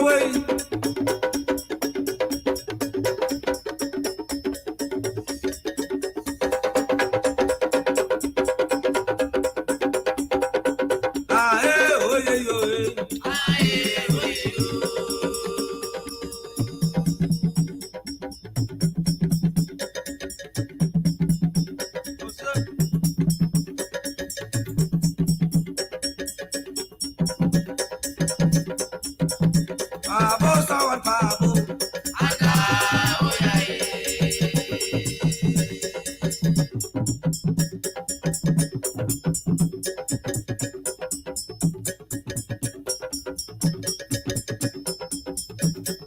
away. Ah, eh, oh, yeah, oh, eh. Babo, sawan babo.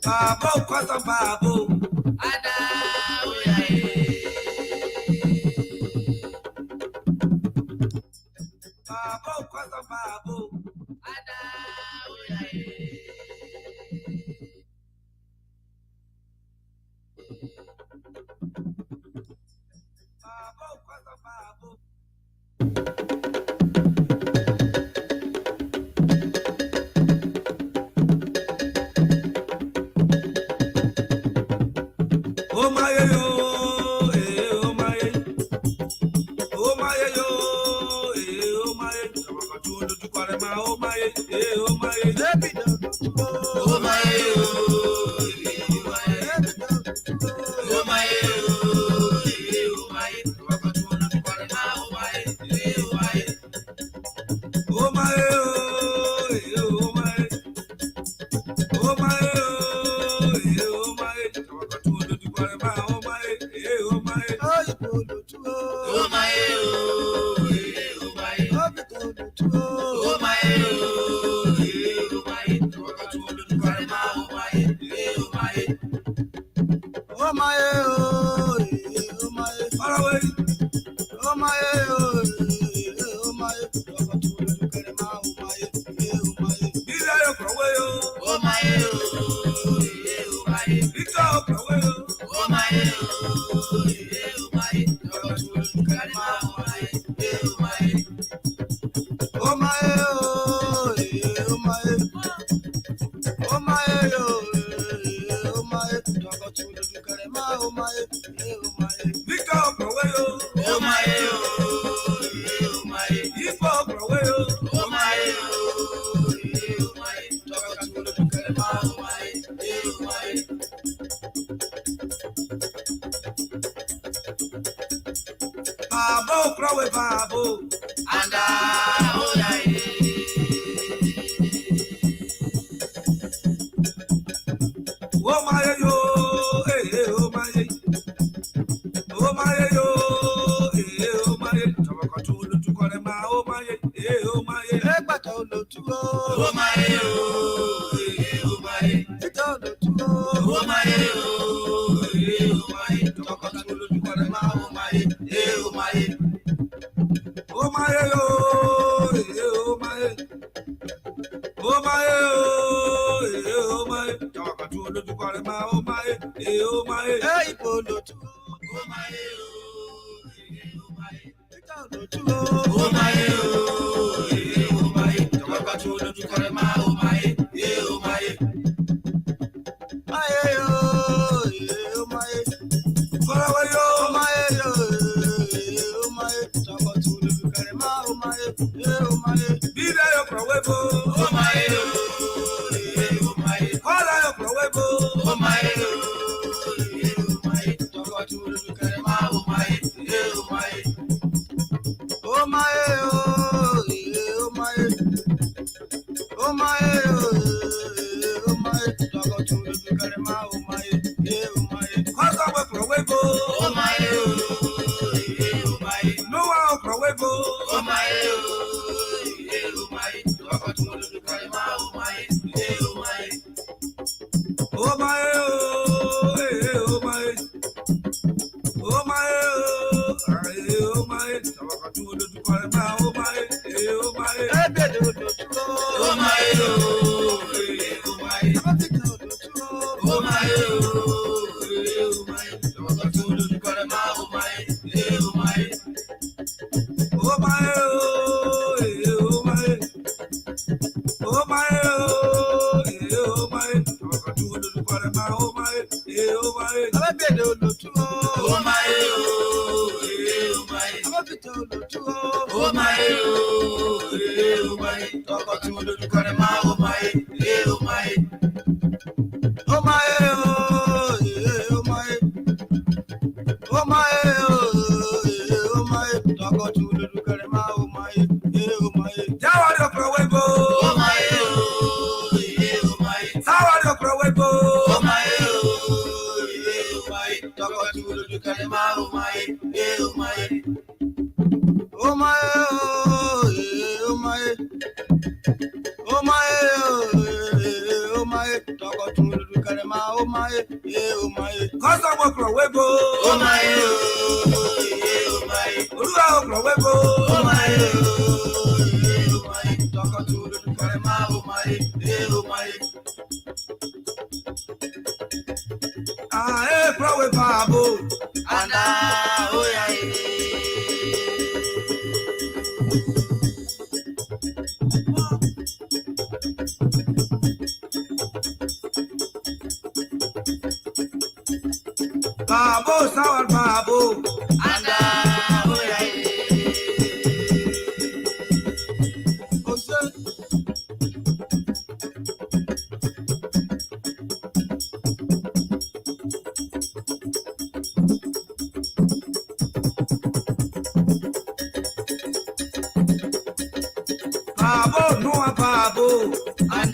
Babo, kwasa babo. Babo, kwasa babo. Babo, kwasa babo. Oh my yo, oh my, oh my yo, oh my. Sama kau tu kare ma, oh my, oh my. Oh my yo, oh my yo, oh my. Sama kau tu kare ma, oh my, oh my. Oh my yo, oh my, oh my yo, oh my. Sama kau tu kare ma, oh my, oh my. Oh my oh my, oh my Babo, crowe babo, anda, oh yeah. Oh my yo, oh my, oh my yo, oh my. Sama kau tu kare ma, oh my, oh my. Oh my yo, oh my, oh my yo, oh my. Sama kau tu kare ma, oh my, oh my. Oh my yo, oh my, oh my, oh my. Sama kau tu kare ma, oh my, oh my. Hey, polo tu, oh my yo, oh my. Oh my oh my, sama kau tu kare ma, oh my, oh my. Oh my, karawa yo, oh my, oh my. Sama kau tu kare ma, oh my, oh my. Bida yo krawebo, oh my, oh my. Kala yo krawebo, oh my, oh my. Sama kau tu kare ma, oh my, oh my. Oh my oh my, oh my oh my. Talk to the karma, oh my, oh my. Cause I work for Webo, oh my oh my. No one for Webo, oh my oh my. Talk to the karma, oh my, oh my. Oh my oh my, oh my oh my. Talk to the karma, oh my, oh my. Oh my oh my. Oh my oh my. Talk to the karma, oh my, oh my. Oh my oh my. Oh my oh my. Oh my, oh my, talk to the Karama, oh my, oh my, oh my, oh my, oh my, oh my, talk to the Karama, oh my, oh my, Tower of Rawebo, oh my, oh my, Tower of Rawebo, oh my, talk to the Karama, oh my, oh my. Oh my, oh my, oh my, oh my, talk to the Karama, oh my, oh my, cause I walk away, oh my, oh my, Ura Webo, oh my, talk to the Karama, oh my, ah, eh, Prowe Babo, and oh yeah. Babo, sour Babo, and Babo, no Babo, and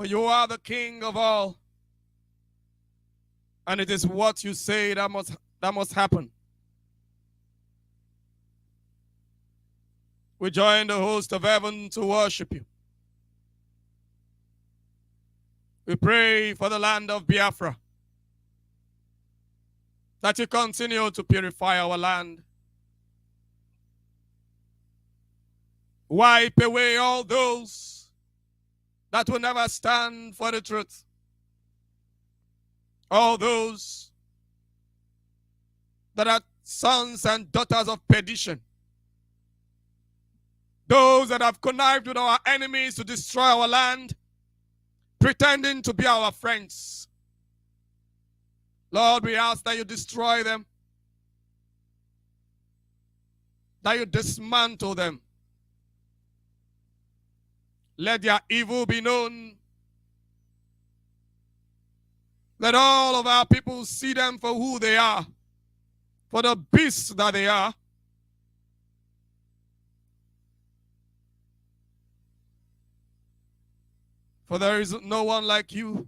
For you are the King of all. And it is what you say that must happen. We join the host of heaven to worship you. We pray for the land of Biafra, that you continue to purify our land. Wipe away all those that will never stand for the truth. All those that are sons and daughters of perdition. Those that have connived with our enemies to destroy our land, pretending to be our friends. Lord, we ask that you destroy them, that you dismantle them. Let their evil be known. Let all of our people see them for who they are, for the beasts that they are. For there is no one like you,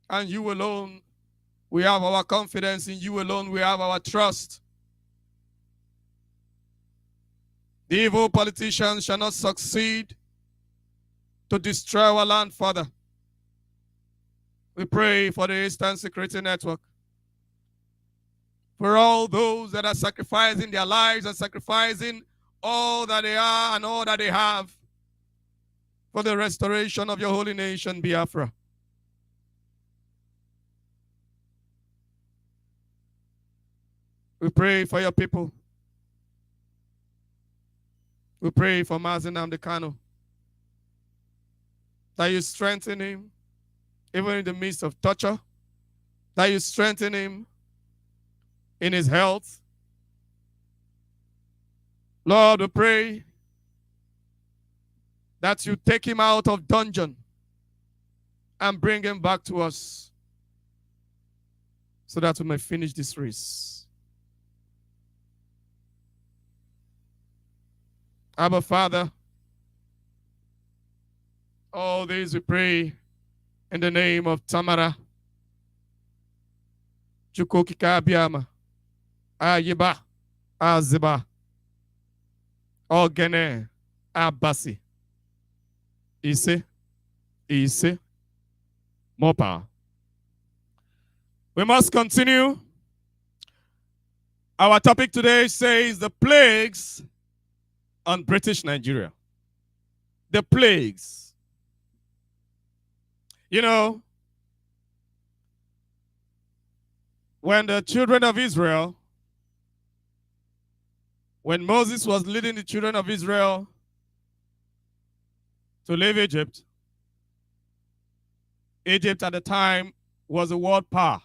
and you alone. We have our confidence in you alone. We have our trust. The evil politicians shall not succeed to destroy our land, Father. We pray for the Eastern Security Network, for all those that are sacrificing their lives and sacrificing all that they are and all that they have for the restoration of your holy nation, Biafra. We pray for your people. We pray for Mazi Nnamdi Kanu, that you strengthen him, even in the midst of torture, that you strengthen him in his health. Lord, we pray that you take him out of dungeon and bring him back to us so that we may finish this race. Abba, Father, all these we pray in the name of Tamara, Chukokika Abiyama, Ayiba, Aziba, Ogene, Abasi, Ise, Mopa. We must continue. Our topic today says the plagues on British Nigeria. The plagues. You know, when the children of Israel, when Moses was leading the children of Israel to leave Egypt, Egypt at the time was a world power.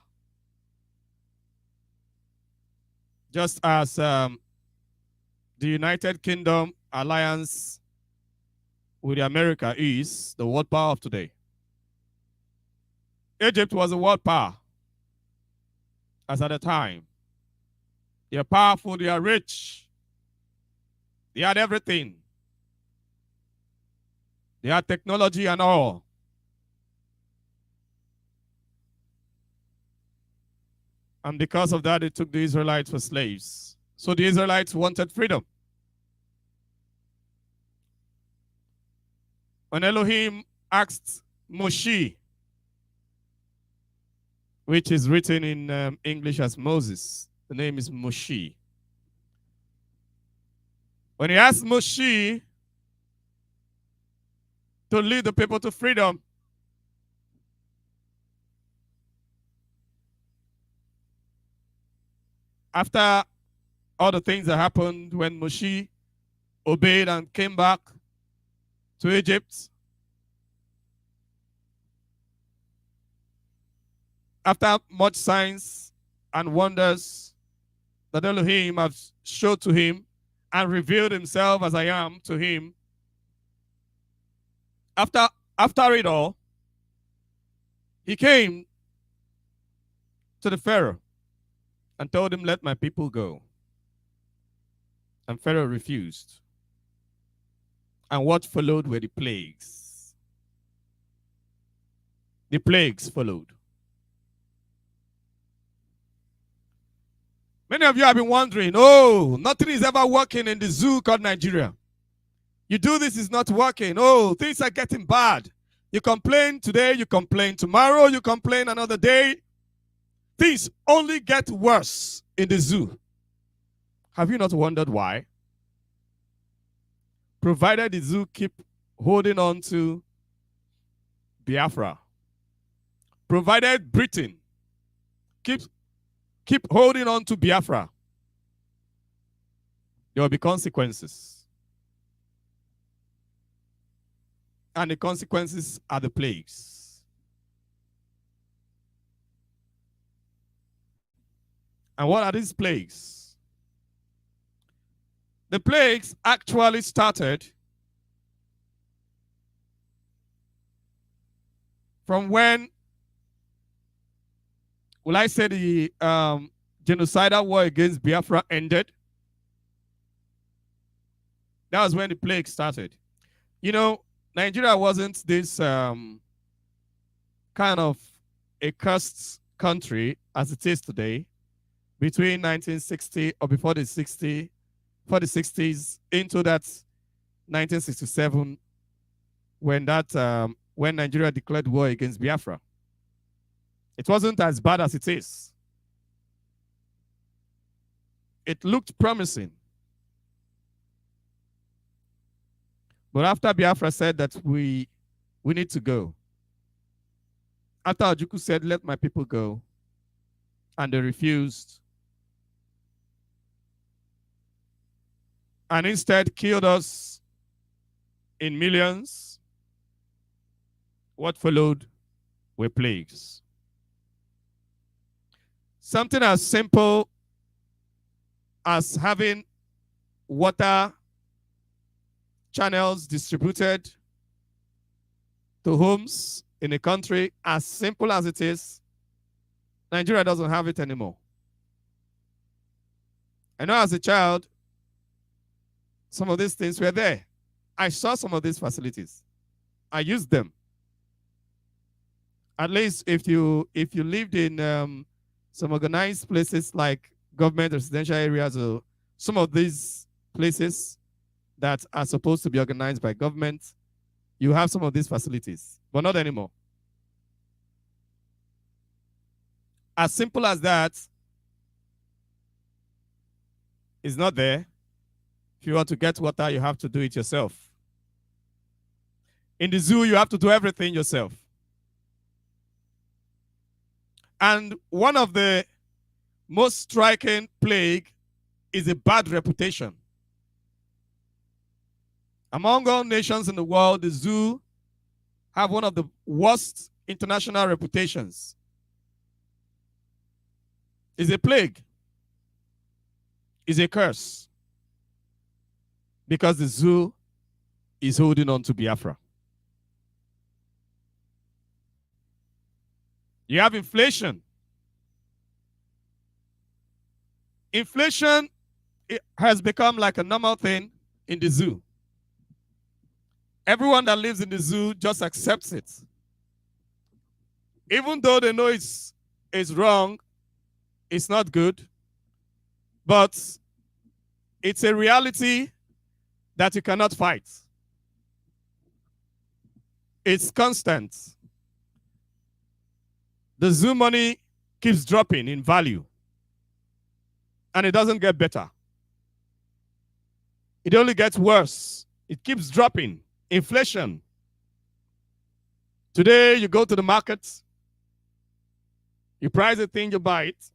Just as the United Kingdom alliance with America is the world power of today. Egypt was a world power as at the time. They are powerful, they are rich, they had everything. They had technology and all. And because of that, they took the Israelites for slaves. So the Israelites wanted freedom. When Elohim asked Moshe, which is written in English as Moses, the name is Moshe. When he asked Moshe to lead the people to freedom, after all the things that happened when Moshe obeyed and came back to Egypt, after much signs and wonders that Elohim has showed to him and revealed himself as I am to him, after it all, he came to the Pharaoh and told him, "Let my people go." And Pharaoh refused. And what followed were the plagues. The plagues followed. Many of you have been wondering, oh, nothing is ever working in the zoo called Nigeria. You do this, it's not working. Oh, things are getting bad. You complain today, you complain tomorrow, you complain another day. Things only get worse in the zoo. Have you not wondered why? Provided the zoo keep holding on to Biafra. Provided Britain keep holding on to Biafra, there will be consequences. And the consequences are the plagues. And what are these plagues? The plagues actually started from when, will I say, the genocidal war against Biafra ended? That was when the plague started. You know, Nigeria wasn't this kind of a cursed country as it is today. Between 1960 or before the 60s into that 1967, when Nigeria declared war against Biafra. It wasn't as bad as it is. It looked promising. But after Biafra said that we need to go, after Ojukwu said, let my people go, and they refused, and instead killed us in millions, what followed were plagues. Something as simple as having water channels distributed to homes in a country, as simple as it is, Nigeria doesn't have it anymore. I know as a child, some of these things were there. I saw some of these facilities. I used them. At least if you lived in some organized places like government residential areas or some of these places that are supposed to be organized by government, you have some of these facilities, but not anymore. As simple as that, it's not there. If you want to get water, you have to do it yourself. In the zoo, you have to do everything yourself. And one of the most striking plague is a bad reputation. Among all nations in the world, the zoo have one of the worst international reputations. It's a plague. It's a curse. Because the zoo is holding on to Biafra. You have inflation. Inflation has become like a normal thing in the zoo. Everyone that lives in the zoo just accepts it. Even though they know it's wrong, it's not good, but it's a reality that you cannot fight. It's constant. The zoo money keeps dropping in value, and it doesn't get better. It only gets worse. It keeps dropping. Inflation. Today, you go to the market, you price a thing, you buy it.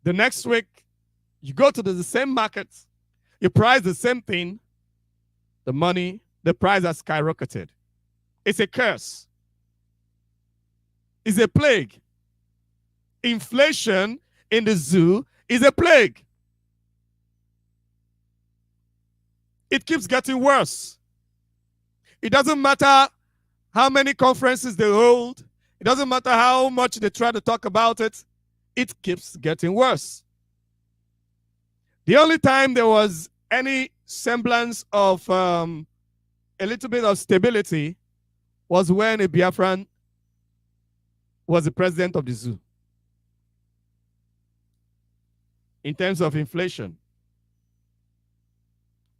The next week, you go to the same market, you price the same thing, the price has skyrocketed. It's a curse. It's a plague. Inflation in the zoo is a plague. It keeps getting worse. It doesn't matter how many conferences they hold. It doesn't matter how much they try to talk about it. It keeps getting worse. The only time there was any semblance of a little bit of stability was when a Biafran was the president of the zoo. In terms of inflation,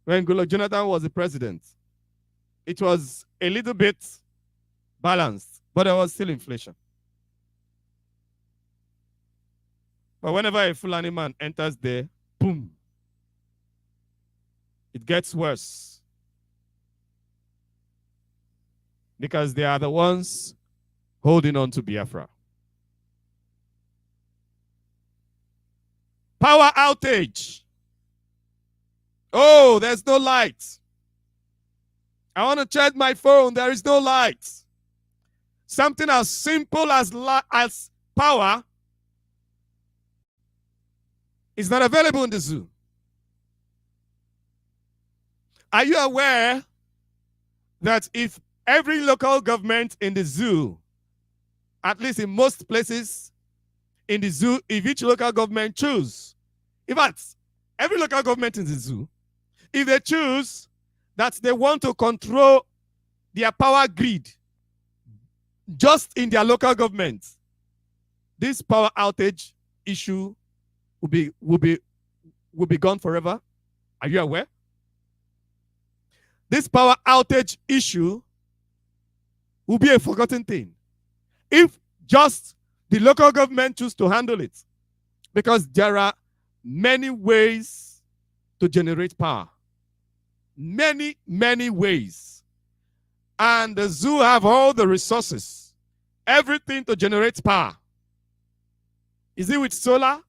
when Goodluck Jonathan was the president, it was a little bit balanced, but there was still inflation. But whenever a Fulani man enters there, boom, it gets worse. Because they are the ones holding on to Biafra. Power outage. Oh, there's no light. I want to charge my phone. There is no light. Something as simple as power is not available in the zoo. Are you aware that if every local government in the zoo, at least in most places in the zoo, if each local government choose, in fact, every local government in the zoo, if they choose that they want to control their power grid just in their local government, this power outage issue will be gone forever. Are you aware? This power outage issue will be a forgotten thing if just the local government choose to handle it, because there are many ways to generate power. Many, many ways. And the zoo have all the resources, everything to generate power. Is it with solar?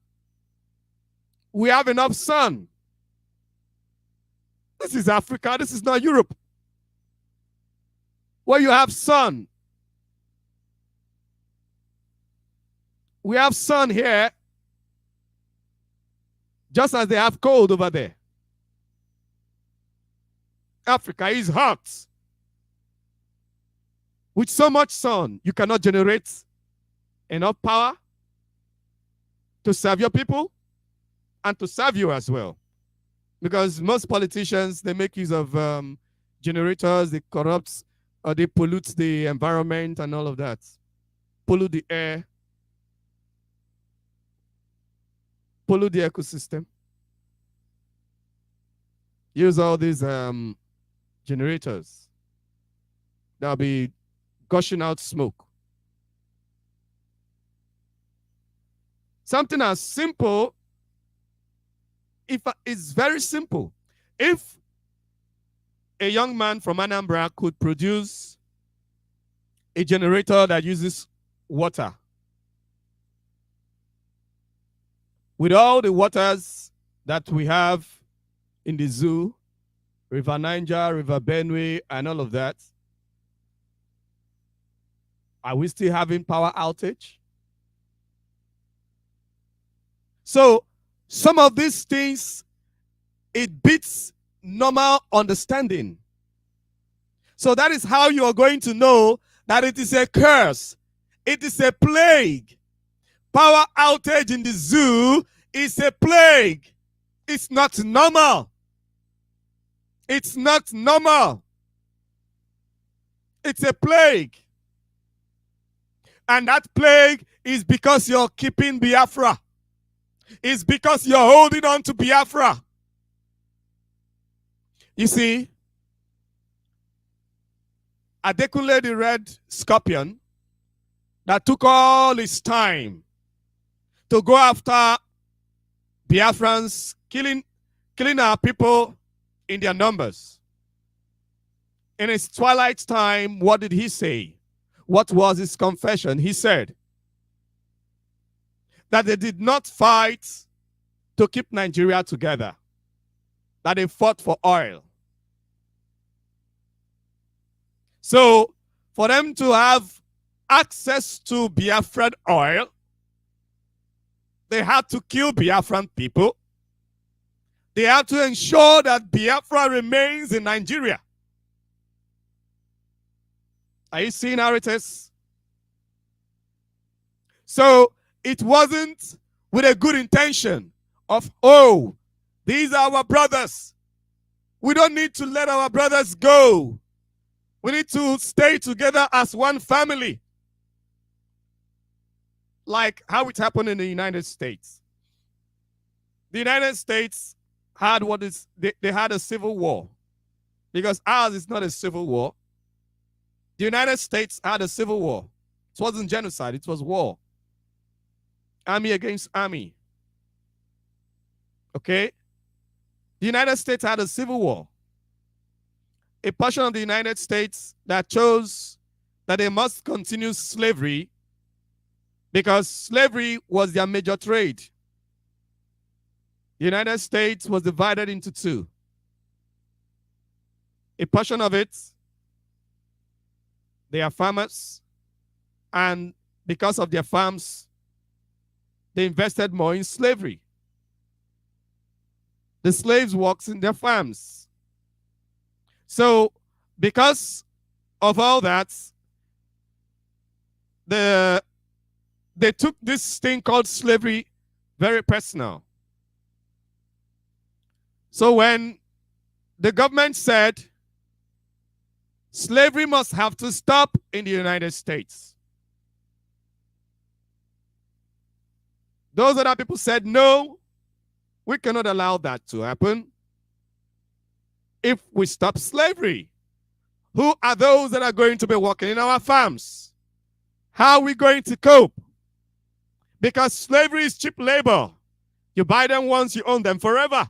We have enough sun. This is Africa. This is not Europe, where you have sun. We have sun here, just as they have cold over there. Africa is hot. With so much sun, you cannot generate enough power to serve your people and to serve you as well. Because most politicians, they make use of generators, they corrupt, or they pollute the environment and all of that. Pollute the air, pollute the ecosystem. Use all these generators. That'll be gushing out smoke. Something as simple, it's very simple. If a young man from Anambra could produce a generator that uses water, with all the waters that we have in the zoo, River Niger, River Benue, and all of that, are we still having power outage? So some of these things, it beats normal understanding. So that is how you are going to know that it is a curse. It is a plague. Power outage in the zoo is a plague. It's not normal. It's not normal. It's a plague. And that plague is because you're keeping Biafra. It's because you're holding on to Biafra. You see, Adekunle the Red Scorpion, that took all his time to go after Biafrans, killing our people in their numbers. In his twilight time, what did he say? What was his confession? He said that they did not fight to keep Nigeria together, that they fought for oil. So, for them to have access to Biafran oil, they had to kill Biafran people. They had to ensure that Biafra remains in Nigeria. Are you seeing how it is? So, it wasn't with a good intention of, oh, these are our brothers. We don't need to let our brothers go. We need to stay together as one family. Like how it happened in the United States. The United States had they had a civil war. Because ours is not a civil war. The United States had a civil war. It wasn't genocide, it was war. Army against army. Okay? The United States had a civil war. A portion of the United States that chose that they must continue slavery because slavery was their major trade. The United States was divided into two. A portion of it, they are farmers, and because of their farms, they invested more in slavery. The slaves worked in their farms. So, because of all that, they took this thing called slavery very personal. So when the government said slavery must have to stop in the United States, those other people said, no, we cannot allow that to happen. If we stop slavery, who are those that are going to be working in our farms? How are we going to cope? Because slavery is cheap labor. You buy them once, you own them forever.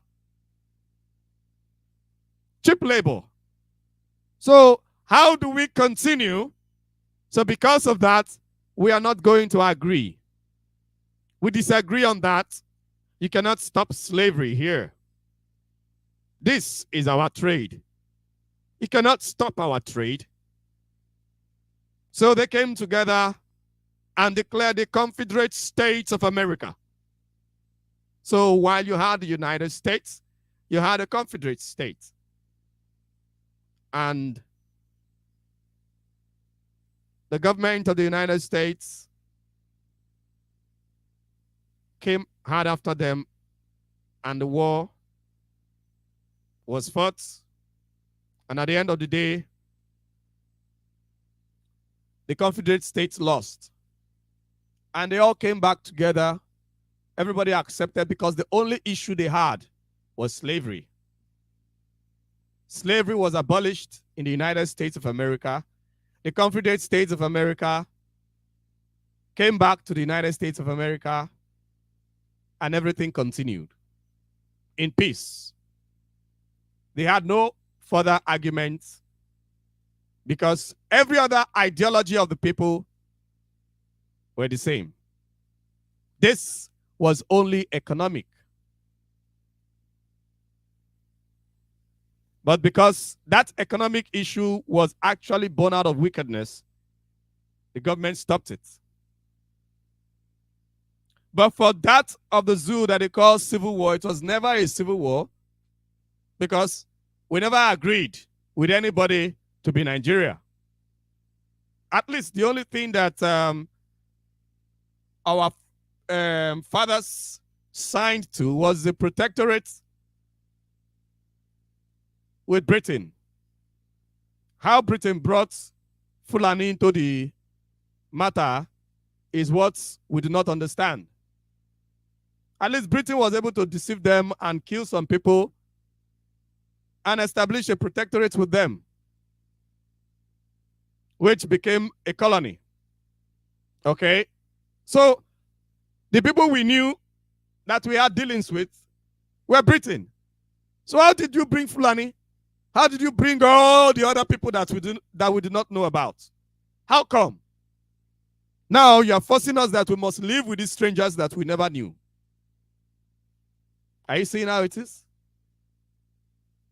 Cheap labor. So how do we continue? So because of that, we are not going to agree. We disagree on that. You cannot stop slavery here. This is our trade. You cannot stop our trade. So they came together and declared the Confederate States of America. So while you had the United States, you had a Confederate States. And the government of the United States came hard after them, and the war was fought. And at the end of the day, the Confederate States lost. And they all came back together. Everybody accepted because the only issue they had was slavery. Slavery was abolished in the United States of America. The Confederate States of America came back to the United States of America, and everything continued in peace. They had no further arguments because every other ideology of the people were the same. This was only economic. But because that economic issue was actually born out of wickedness, the government stopped it. But for that of the zoo that they call civil war, it was never a civil war because we never agreed with anybody to be Nigeria. At least the only thing that our fathers signed to was the protectorate with Britain. How Britain brought Fulani into the matter is what we do not understand. At least Britain was able to deceive them and kill some people and establish a protectorate with them, which became a colony. Okay? So the people we knew that we had dealings with were Britain. So how did you bring Fulani? How did you bring all the other people that we did not know about? How come? Now you are forcing us that we must live with these strangers that we never knew. Are you seeing how it is?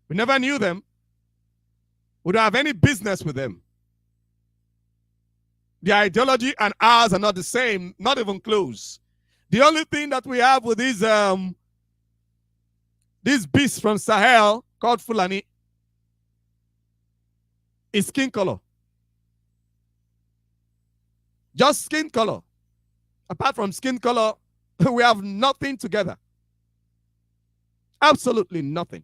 We never knew them. We don't have any business with them. Their ideology and ours are not the same, not even close. The only thing that we have with these beasts from Sahel called Fulani is skin color. Just skin color. Apart from skin color, we have nothing together. Absolutely nothing.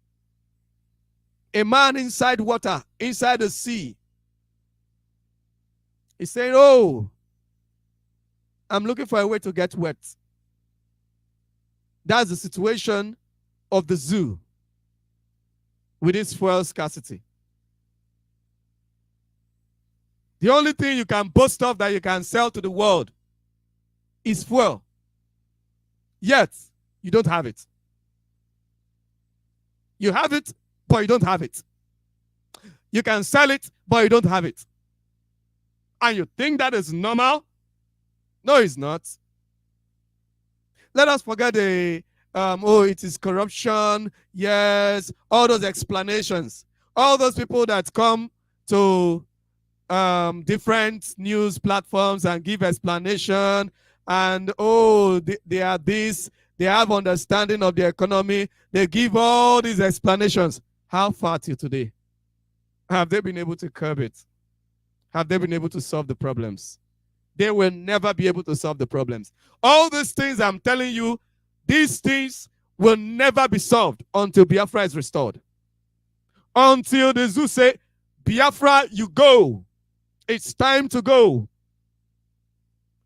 o. A man inside water, inside the sea. He said, oh, I'm looking for a way to get wet. That's the situation of the zoo with its fuel scarcity. The only thing you can boast of that you can sell to the world is fuel. Yet, you don't have it. You have it, but you don't have it. You can sell it, but you don't have it. And you think that is normal? No, it's not. Let us forget the, it is corruption. Yes, all those explanations. All those people that come to different news platforms and give explanation. And, they are this. They have understanding of the economy. They give all these explanations. How far till today? Have they been able to curb it? Have they been able to solve the problems? They will never be able to solve the problems. All these things I'm telling you, these things will never be solved until Biafra is restored. Until the zoo say, Biafra, you go. It's time to go.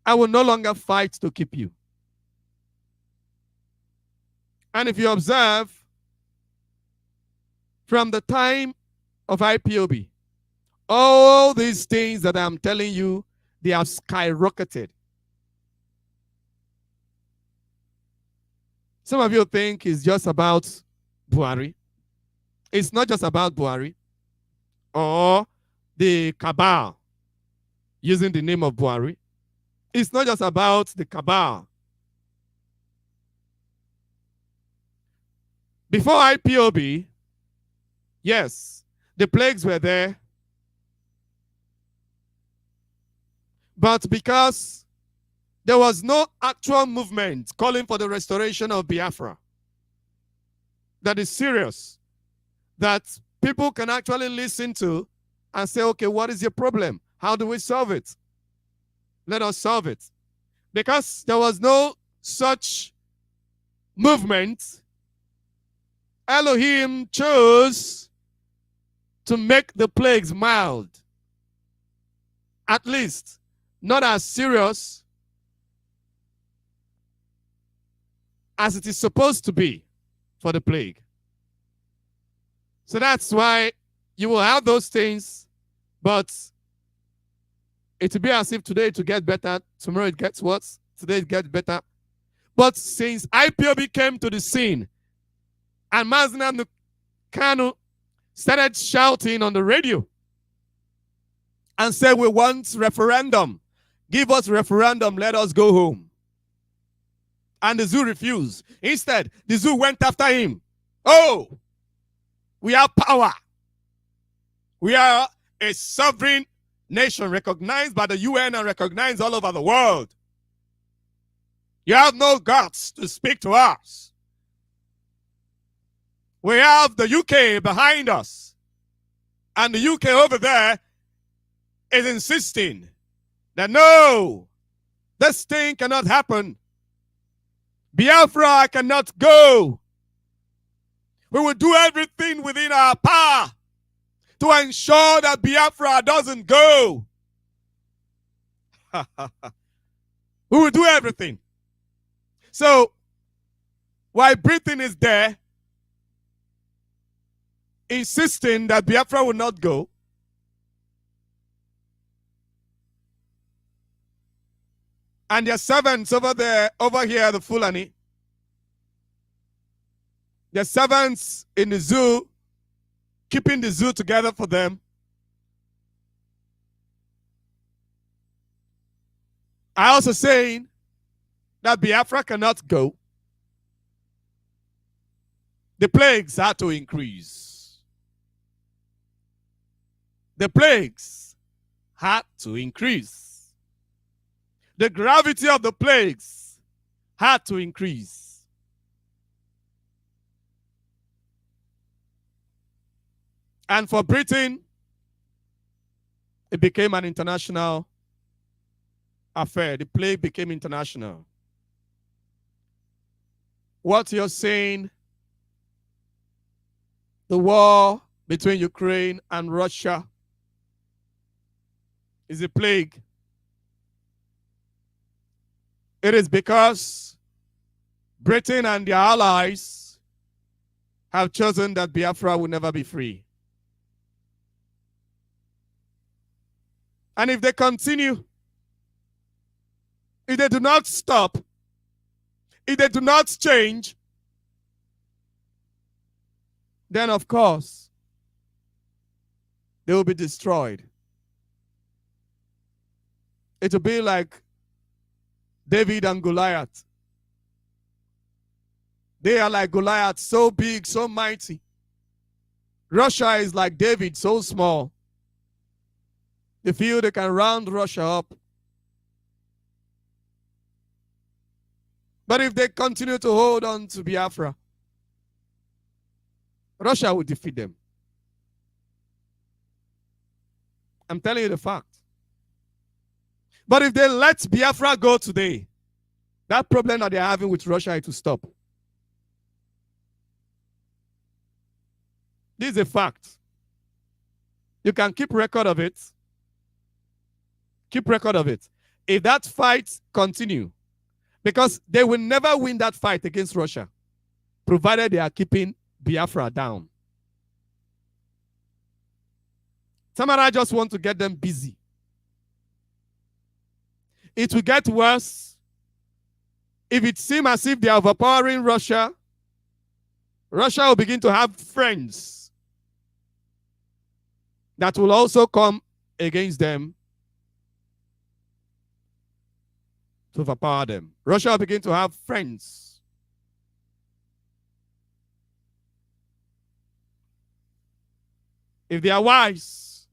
I will no longer fight to keep you. And if you observe, from the time of IPOB, all these things that I'm telling you, they have skyrocketed. Some of you think it's just about Buhari. It's not just about Buhari or the cabal using the name of Buhari. It's not just about the cabal. Before IPOB, yes, the plagues were there. But because there was no actual movement calling for the restoration of Biafra that is serious, that people can actually listen to and say, okay, what is your problem? How do we solve it? Let us solve it. Because there was no such movement, Elohim chose to make the plagues mild. At least, not as serious as it is supposed to be for the plague. So that's why you will have those things, but it will be as if today to get better, tomorrow it gets worse, today it gets better. But since IPOB came to the scene and Mazi Nnamdi Kanu started shouting on the radio and said, we want referendum. Give us referendum, let us go home. And the zoo refused. Instead, the zoo went after him. Oh, we have power. We are a sovereign nation recognized by the UN and recognized all over the world. You have no guts to speak to us. We have the UK behind us. And the UK over there is insisting that no, this thing cannot happen. Biafra cannot go. We will do everything within our power to ensure that Biafra doesn't go. We will do everything. So, while Britain is there, insisting that Biafra will not go, and their servants over here, the Fulani, their servants in the zoo, keeping the zoo together for them, are also saying that Biafra cannot go. The plagues had to increase. The plagues had to increase. The gravity of the plagues had to increase. And for Britain, it became an international affair. The plague became international. What you're saying, the war between Ukraine and Russia is a plague. It is because Britain and their allies have chosen that Biafra will never be free. And if they continue, if they do not stop, if they do not change, then of course, they will be destroyed. It will be like David and Goliath. They are like Goliath, so big, so mighty. Russia is like David, so small. They feel they can round Russia up. But if they continue to hold on to Biafra, Russia will defeat them. I'm telling you the fact. But if they let Biafra go today, that problem that they're having with Russia is to stop. This is a fact. You can keep record of it. Keep record of it. If that fight continue, because they will never win that fight against Russia, provided they are keeping Biafra down. Tamara just want to get them busy. It will get worse if it seems as if they are overpowering Russia. Russia will begin to have friends that will also come against them to overpower them. Russia will begin to have friends. If they are wise,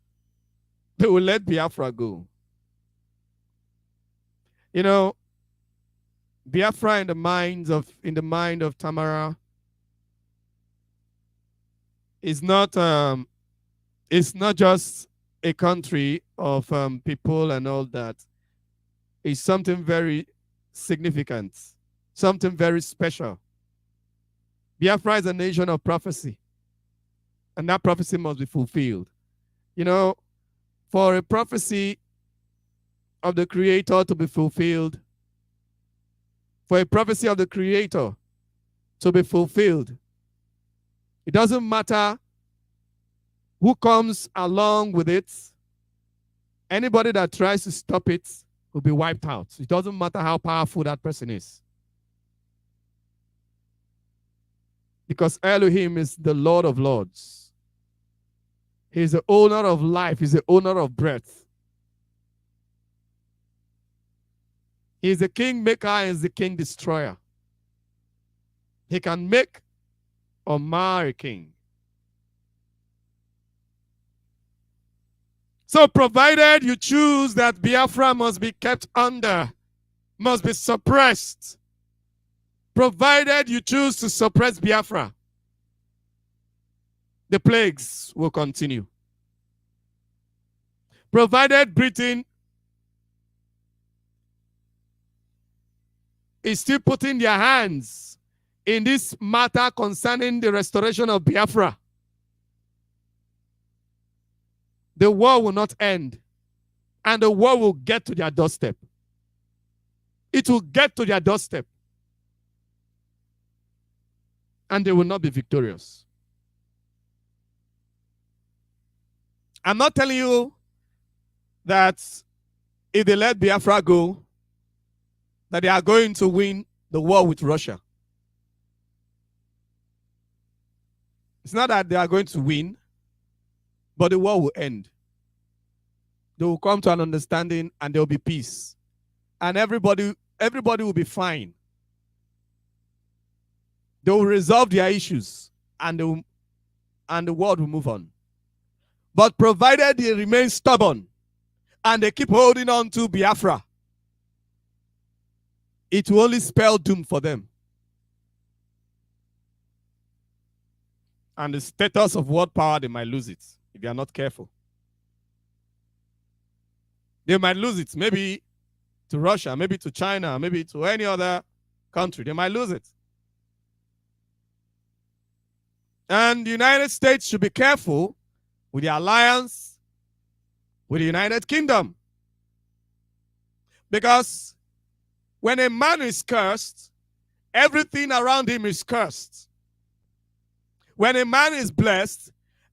they will let Biafra go. You know, Biafra in the mind of Tamara is not it's not just a country of people and all that. It's something very significant, something very special. Biafra is a nation of prophecy, and that prophecy must be fulfilled. You know, for a prophecy of the Creator to be fulfilled, for a prophecy of the Creator to be fulfilled, it doesn't matter who comes along with it. Anybody that tries to stop it will be wiped out. It doesn't matter how powerful that person is. Because Elohim is the Lord of Lords. He is the owner of life. He's the owner of breath. He is the king maker and is the king destroyer. He can make or mar a king. So provided you choose that Biafra must be kept under, must be suppressed, provided you choose to suppress Biafra, the plagues will continue. Provided Britain is still putting their hands in this matter concerning the restoration of Biafra, the war will not end, and the war will get to their doorstep. It will get to their doorstep, and they will not be victorious. I'm not telling you that if they let Biafra go, that they are going to win the war with Russia. It's not that they are going to win, but the war will end. They will come to an understanding and there will be peace. And everybody will be fine. They will resolve their issues and the world will move on. But provided they remain stubborn and they keep holding on to Biafra, it will only spell doom for them. And the status of world power, they might lose it if they are not careful. They might lose it, maybe to Russia, maybe to China, maybe to any other country. They might lose it. And the United States should be careful with the alliance with the United Kingdom. Because when a man is cursed, everything around him is cursed. When a man is blessed,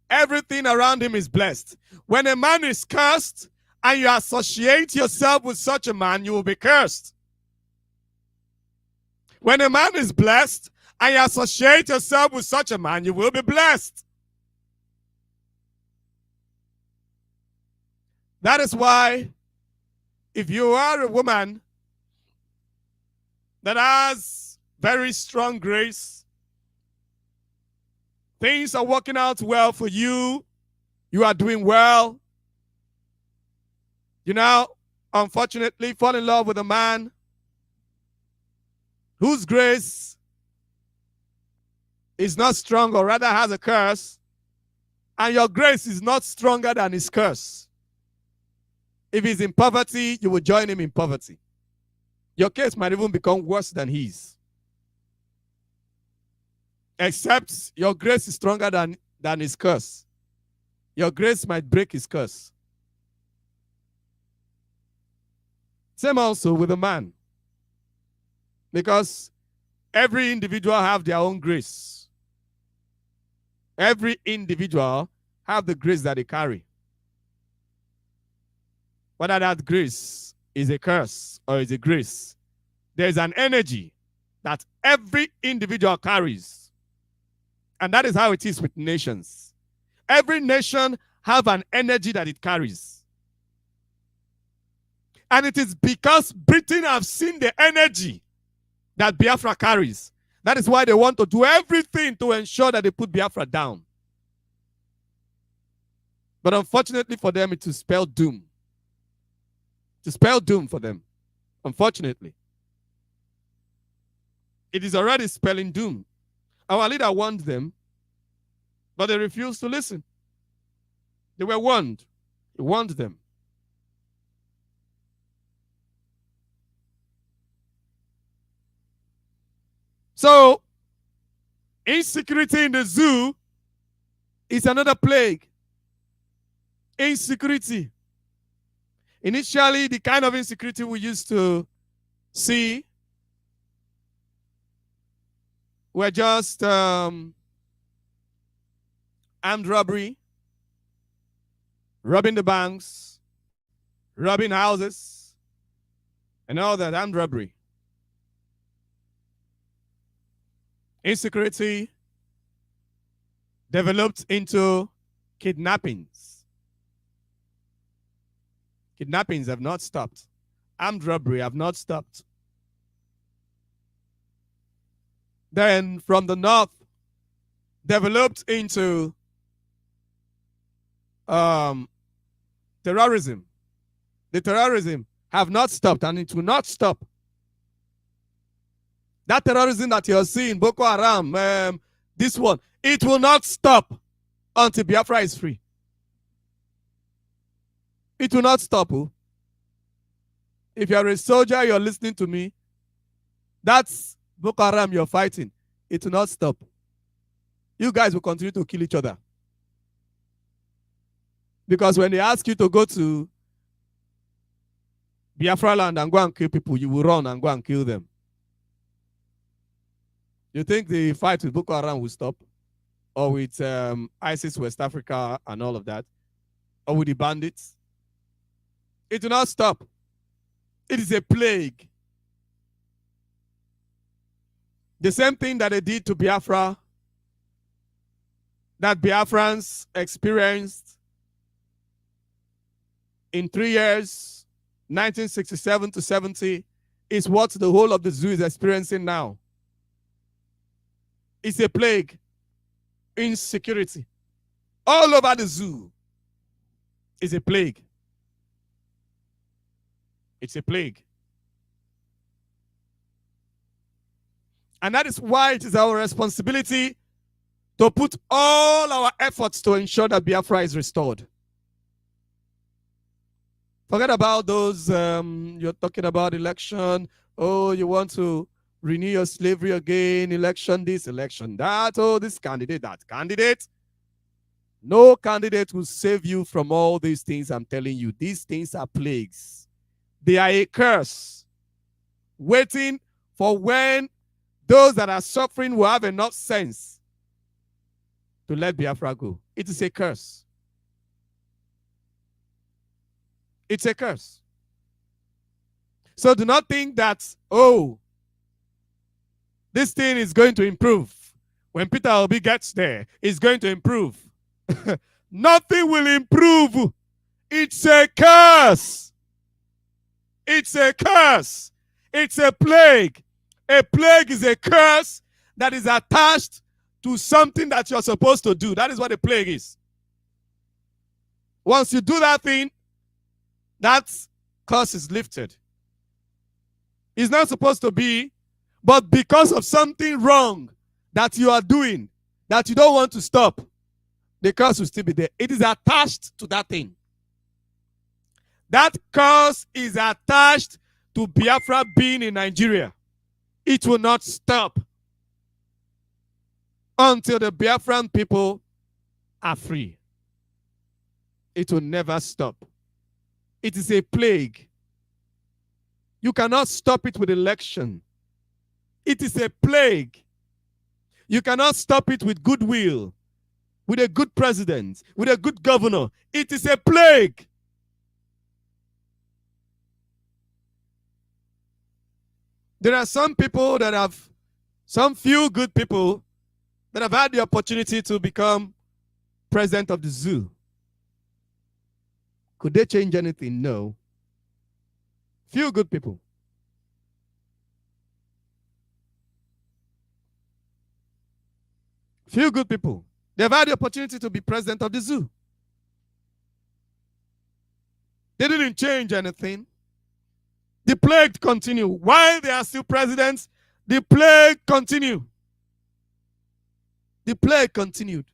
everything around him is blessed. When a man is cursed and you associate yourself with such a man, you will be cursed. When a man is blessed and you associate yourself with such a man, you will be blessed. That is why, if you are a woman that has very strong grace, things are working out well for you, you are doing well, you now, unfortunately, fall in love with a man whose grace is not strong, or rather has a curse, and your grace is not stronger than his curse. If he's in poverty, you will join him in poverty. Your case might even become worse than his. Except your grace is stronger than his curse. Your grace might break his curse. Same also with a man. Because every individual have their own grace. Every individual have the grace that they carry. Whether that grace is a curse or is a grace, there's an energy that every individual carries. And that is how it is with nations. Every nation have an energy that it carries. And it is because Britain have seen the energy that Biafra carries. That is why they want to do everything to ensure that they put Biafra down. But unfortunately for them, it will spell doom. To spell doom for them, unfortunately. It is already spelling doom. Our leader warned them, but they refused to listen. They were warned. He warned them. So, insecurity in the zoo is another plague. Insecurity. Initially, the kind of insecurity we used to see were just armed robbery, robbing the banks, robbing houses, and all that armed robbery. Insecurity developed into kidnappings. Kidnappings have not stopped. Armed robbery have not stopped. Then from the north, developed into terrorism. The terrorism have not stopped, and it will not stop. That terrorism that you're seeing, Boko Haram, this one, it will not stop until Biafra is free. It will not stop. Oh. If you're a soldier, you're listening to me, that's Boko Haram you're fighting. It will not stop. You guys will continue to kill each other. Because when they ask you to go to Biafra land and go and kill people, you will run and go and kill them. You think the fight with Boko Haram will stop? Or with ISIS West Africa and all of that? Or with the bandits? It will not stop. It is a plague. The same thing that they did to Biafra, that Biafrans experienced in 3 years, 1967 to 70, is what the whole of the zoo is experiencing now. It's a plague. Insecurity. All over the zoo is a plague. It's a plague. And that is why it is our responsibility to put all our efforts to ensure that Biafra is restored. Forget about those, you're talking about election. Oh, you want to renew your slavery again, election this, election that, oh, this candidate, that candidate. No candidate will save you from all these things I'm telling you. These things are plagues. They are a curse, waiting for when those that are suffering will have enough sense to let Biafra go. It is a curse. It's a curse. So do not think that, oh, this thing is going to improve. When Peter Obi gets there, it's going to improve. Nothing will improve. It's a curse. It's a curse. It's a plague. A plague is a curse that is attached to something that you're supposed to do. That is what a plague is. Once you do that thing, that curse is lifted. It's not supposed to be, but because of something wrong that you are doing, that you don't want to stop, the curse will still be there. It is attached to that thing. That curse is attached to Biafra being in Nigeria. It will not stop until the Biafran people are free. It will never stop. It is a plague. You cannot stop it with election. It is a plague. You cannot stop it with goodwill, with a good president, with a good governor. It is a plague. There are some people that have, some few good people that have had the opportunity to become president of the zoo. Could they change anything? No. Few good people. Few good people. They've had the opportunity to be president of the zoo. They didn't change anything. The plague continued. While they are still presidents, the plague continued. The plague continued.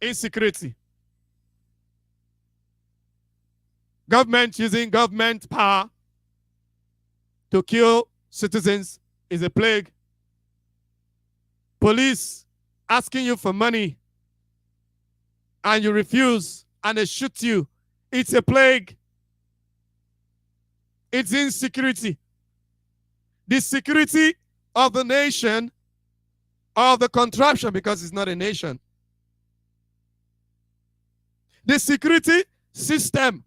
Insecurity. Government using government power to kill citizens is a plague. Police asking you for money and you refuse and they shoot you. It's a plague. It's insecurity. The security of the nation, of the contraption, because it's not a nation. The security system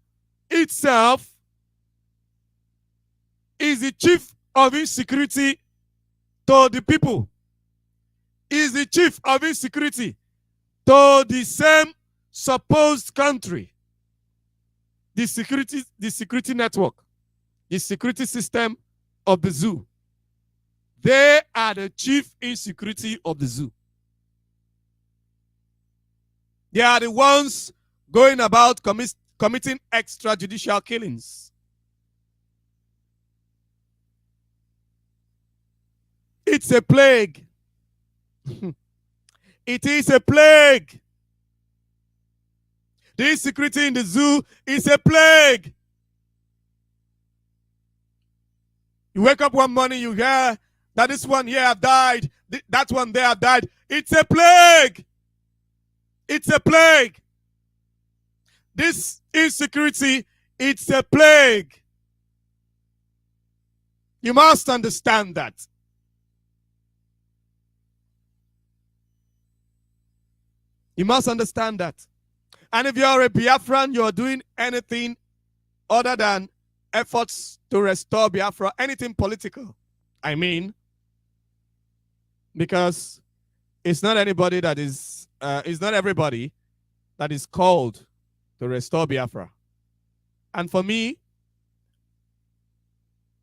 itself is the chief of insecurity to the people. Is the chief of insecurity to the same supposed country. The security network, the security system of the zoo. They are the chief insecurity of the zoo. They are the ones going about committing extrajudicial killings. It's a plague. It is a plague. The insecurity in the zoo is a plague. You wake up one morning, you hear that this one here have died, that one there have died. It's a plague. It's a plague. This insecurity, it's a plague. You must understand that. You must understand that. And if you're a Biafran, you're doing anything other than efforts to restore Biafra, anything political, I mean, because it's not anybody that is, it's not everybody that is called to restore Biafra. And for me,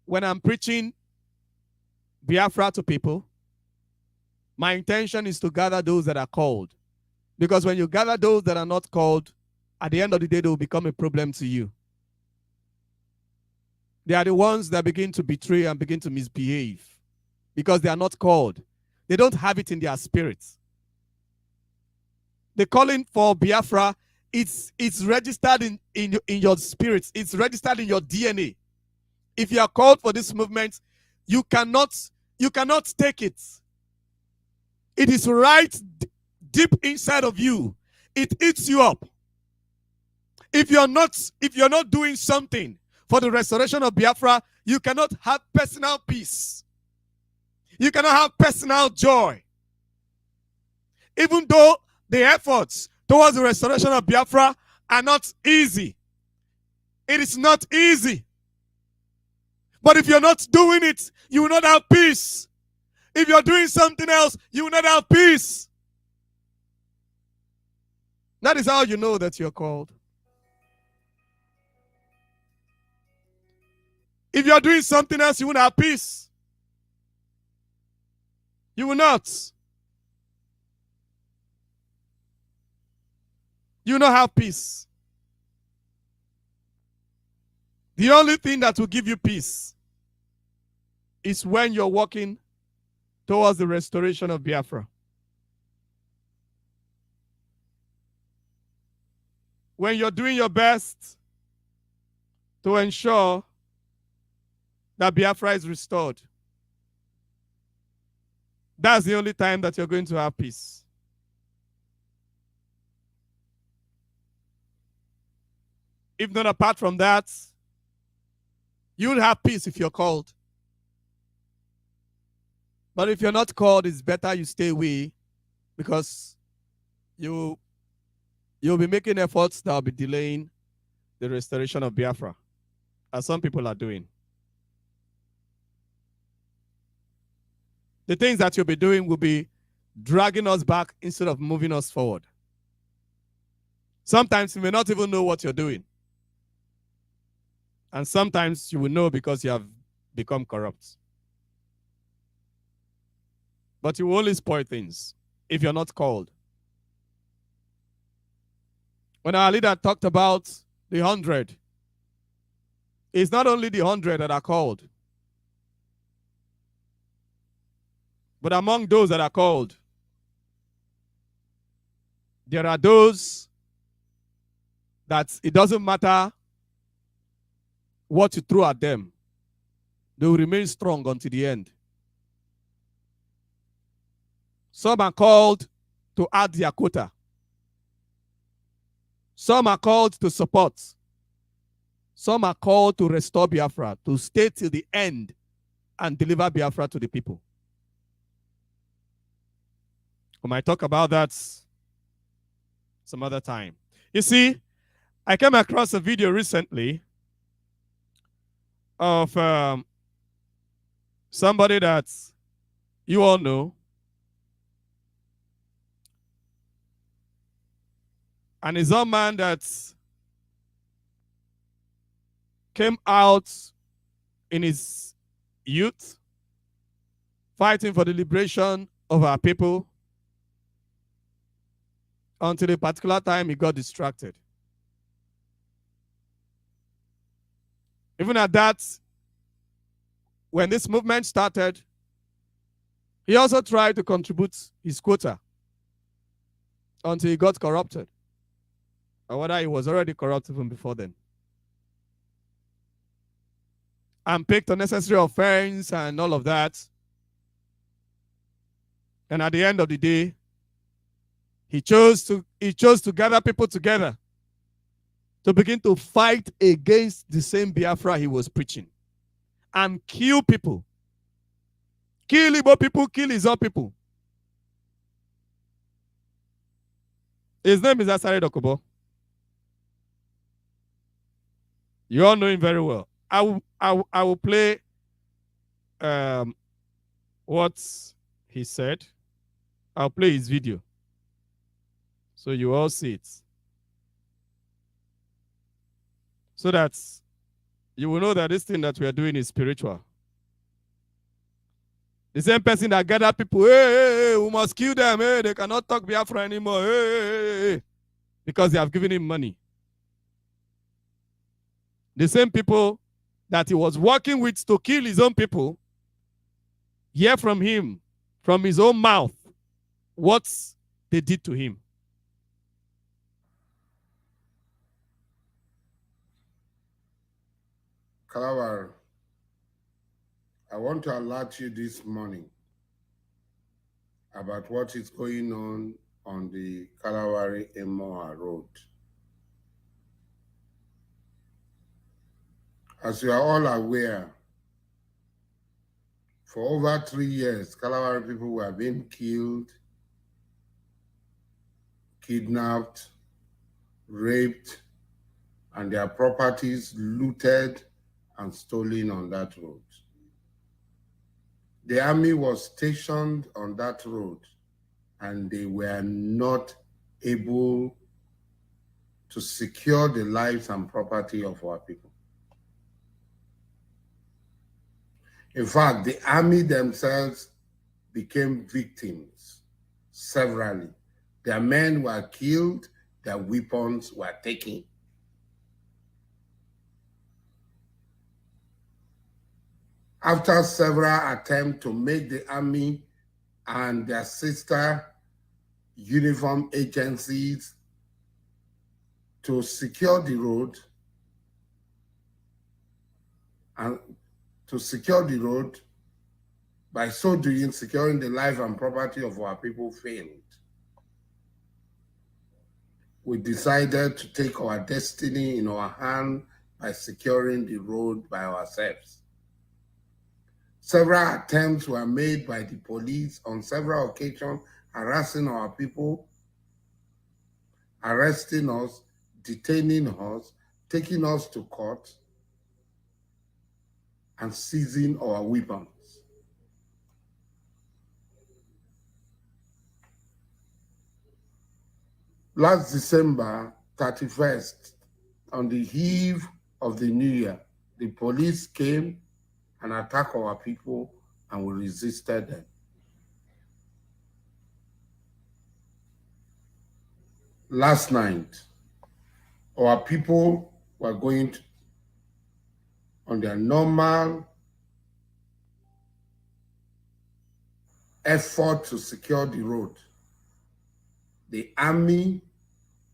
when I'm preaching Biafra to people, my intention is to gather those that are called. Because when you gather those that are not called, at the end of the day, they will become a problem to you. They are the ones that begin to betray and begin to misbehave because they are not called. They don't have it in their spirits. The calling for Biafra, it's registered in your spirits. It's registered in your DNA. If you are called for this movement, you cannot take it. It is right deep inside of you. It eats you up. If you're not doing something for the restoration of Biafra, you cannot have personal peace. You cannot have personal joy. Even though the efforts towards the restoration of Biafra are not easy. It is not easy. But if you're not doing it, you will not have peace. If you're doing something else, you will not have peace. That is how you know that you're called. If you're doing something else, you won't have peace. You will not. You will not have peace. The only thing that will give you peace is when you're walking towards the restoration of Biafra. When you're doing your best to ensure that Biafra is restored, that's the only time that you're going to have peace. If not apart from that, you'll have peace if you're called. But if you're not called, it's better you stay away, because you'll be making efforts that will be delaying the restoration of Biafra, as some people are doing. The things that you'll be doing will be dragging us back instead of moving us forward. Sometimes you may not even know what you're doing. And sometimes you will know because you have become corrupt. But you will only spoil things if you're not called. When our leader talked about the 100, it's not only the 100 that are called, but among those that are called, there are those that it doesn't matter what you throw at them, they will remain strong until the end. Some are called to add their quota. Some are called to support. Some are called to restore Biafra, to stay till the end and deliver Biafra to the people. We might talk about that some other time. You see, I came across a video recently of somebody that you all know. And it's a man that came out in his youth, fighting for the liberation of our people, until a particular time he got distracted. Even at that, when this movement started, he also tried to contribute his quota until he got corrupted. Or whether he was already corrupt even before then. And picked unnecessary offense and all of that. And at the end of the day, he chose to gather people together to begin to fight against the same Biafra he was preaching and kill people. Kill Igbo people, kill his own people. His name is Asare Dokubo. You all know him very well. I will play what he said. I'll play his video, so you all see it, so that you will know that this thing that we are doing is spiritual. The same person that gathered people, hey, we must kill them, hey, they cannot talk Biafra anymore, hey, because they have given him money. The same people that he was working with to kill his own people, hear from him, from his own mouth, what they did to him. Kalawar, I want to alert you this morning about what is going on the Kalawari-Emoha Road. As you are all aware, for over 3 years, Kalawari people were being killed, kidnapped, raped, and their properties looted and stolen on that road. The army was stationed on that road, and they were not able to secure the lives and property of our people. In fact, the army themselves became victims severally. Their men were killed, their weapons were taken. After several attempts to make the army and their sister uniform agencies to secure the road, and to secure the road, by so doing, securing the life and property of our people failed. We decided to take our destiny in our hand by securing the road by ourselves. Several attempts were made by the police on several occasions, harassing our people, arresting us, detaining us, taking us to court, and seizing our weapons. Last December 31st, on the eve of the New Year, the police came and attacked our people, and we resisted them. Last night, our people were going on their normal effort to secure the road. The army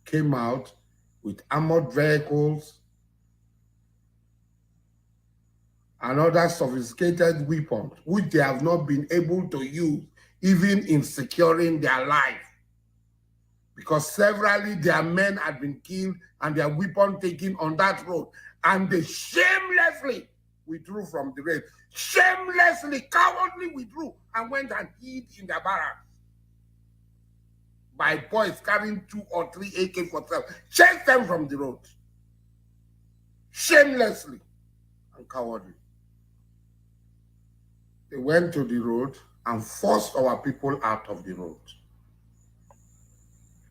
came out with armored vehicles and other sophisticated weapons, which they have not been able to use even in securing their life. Because severally their men had been killed and their weapons taken on that road. And they shamelessly withdrew from the raid. Shamelessly, cowardly withdrew and went and hid in their barracks. By boys carrying 2 or 3 AK-47, chased them from the road. Shamelessly and cowardly. They went to the road and forced our people out of the road.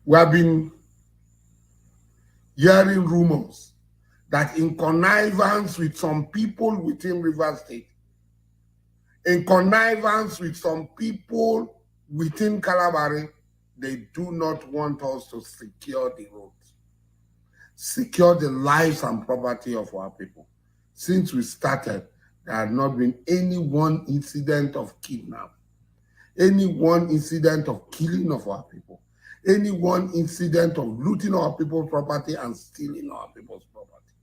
We have been hearing rumors that in connivance with some people within Rivers State, in connivance with some people within Kalabari, they do not want us to secure the road, secure the lives and property of our people. Since we started, there has not been any one incident of kidnapping, any one incident of killing of our people, any one incident of looting our people's property and stealing our people's property.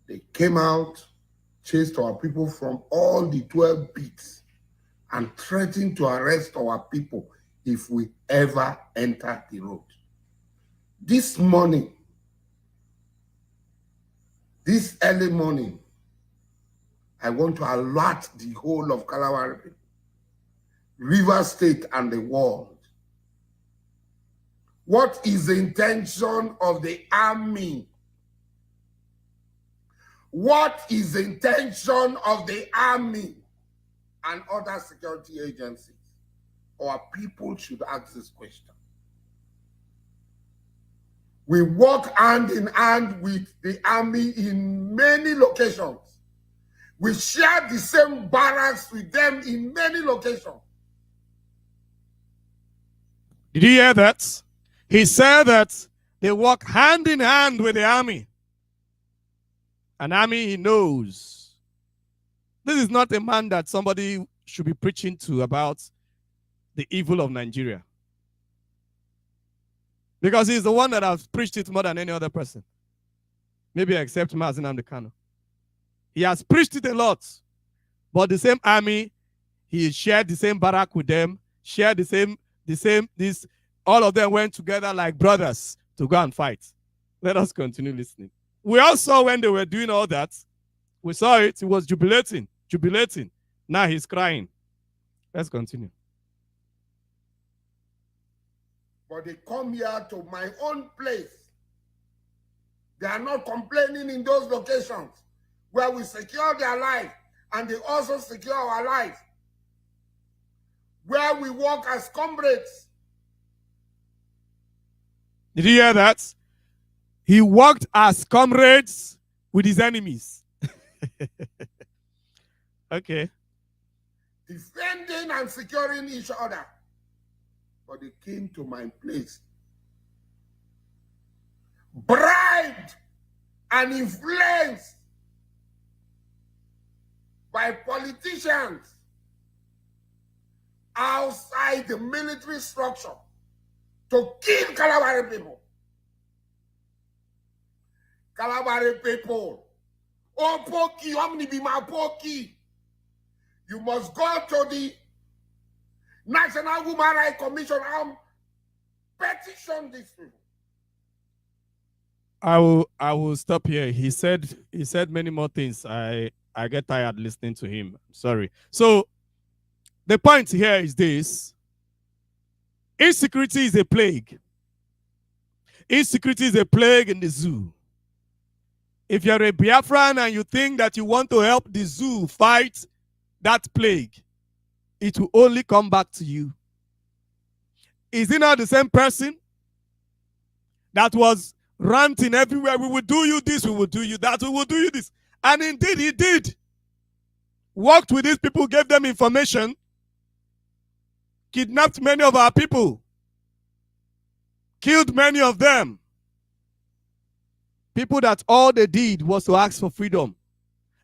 They came out, chased our people from all the 12 beats, and threatened to arrest our people if we ever enter the road. This morning, this early morning, I want to alert the whole of Kalawari, Rivers State, and the world. What is the intention of the army? What is the intention of the army and other security agencies? Our people should ask this question. We work hand in hand with the army in many locations. We share the same barracks with them in many locations. Did you hear that? He said that they work hand in hand with the army. An army he knows. This is not a man that somebody should be preaching to about the evil of Nigeria. Because he's the one that has preached it more than any other person. Maybe except Mazi Nnamdi Kanu. He has preached it a lot. But the same army, he shared the same barrack with them, shared this, all of them went together like brothers to go and fight. Let us continue listening. We all saw when they were doing all that. We saw it. He was jubilating. Now he's crying. Let's continue. But they come here to my own place. They are not complaining in those locations where we secure their life and they also secure our life, where we work as comrades. Did you hear that? He worked as comrades with his enemies. Okay. Defending and securing each other. But they came to my place, bribed and influenced by politicians outside the military structure to kill Kalabari people. Kalabari people. Oh, Poki, Poki. You must go to the National Human Rights Commission and petition these people. I will stop here. He said many more things. I get tired listening to him. Sorry. So the point here is this. Insecurity is a plague. Insecurity is a plague in the zoo. If you're a Biafran and you think that you want to help the zoo fight that plague, it will only come back to you. Is it not the same person that was ranting everywhere? We will do you this, we will do you that, we will do you this. And indeed, he did. Worked with these people, gave them information, kidnapped many of our people, killed many of them. People that all they did was to ask for freedom.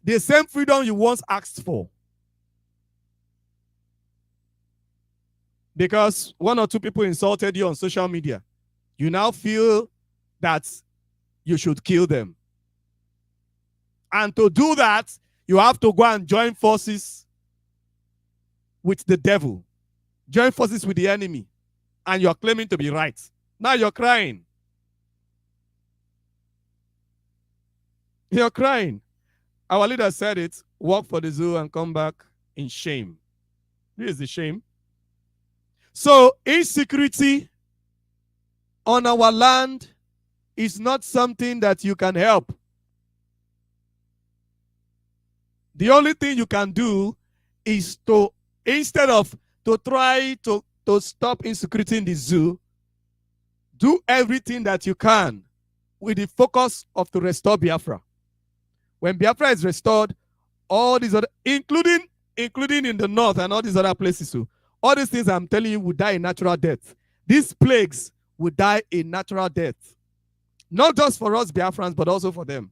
The same freedom you once asked for. Because one or two people insulted you on social media, you now feel that you should kill them. And to do that, you have to go and join forces with the devil. Join forces with the enemy. And you're claiming to be right. Now you're crying. You're crying. Our leader said it, walk for the zoo and come back in shame. This is the shame. So insecurity on our land is not something that you can help. The only thing you can do is to, instead of to try to stop insecurity in the zoo, do everything that you can with the focus of to restore Biafra. When Biafra is restored, all these other, including in the north and all these other places too, all these things I'm telling you will die a natural death. These plagues will die a natural death. Not just for us Biafrans, but also for them.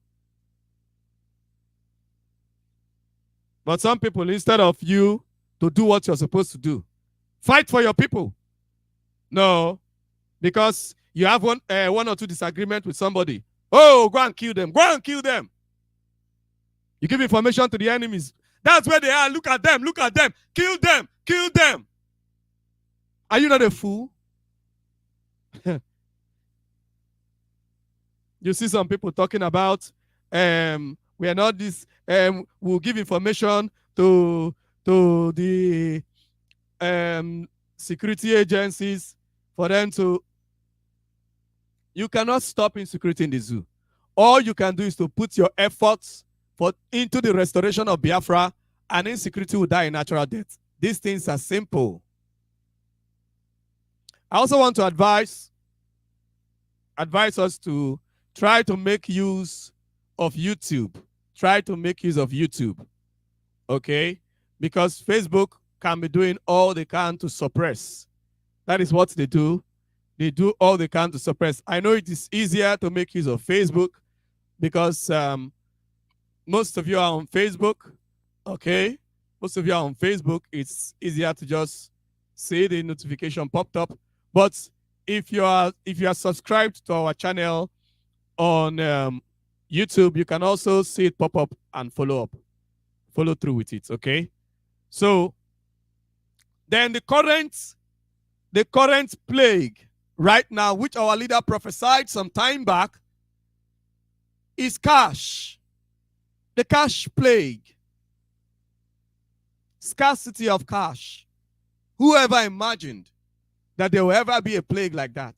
But some people, instead of you to do what you're supposed to do, fight for your people. No, because you have one or two disagreements with somebody. Oh, go and kill them. Go and kill them. You give information to the enemies. That's where they are. Look at them. Look at them. Kill them. Kill them. Are you not a fool? You see some people talking about we are not this, we'll give information to the security agencies for them to. You cannot stop insecurity in the zoo. All you can do is to put your efforts into the restoration of Biafra, and insecurity will die a natural death. These things are simple. I also want to advise us to try to make use of YouTube. Try to make use of YouTube, okay? Because Facebook can be doing all they can to suppress. That is what they do. They do all they can to suppress. I know it is easier to make use of Facebook because most of you are on Facebook, okay? Most of you are on Facebook. It's easier to just see the notification popped up. But if you are subscribed to our channel on YouTube, you can also see it pop up and follow up. follow through with it, okay? So then the current plague right now, which our leader prophesied some time back, is cash. The cash plague. Scarcity of cash. Whoever imagined that there will ever be a plague like that?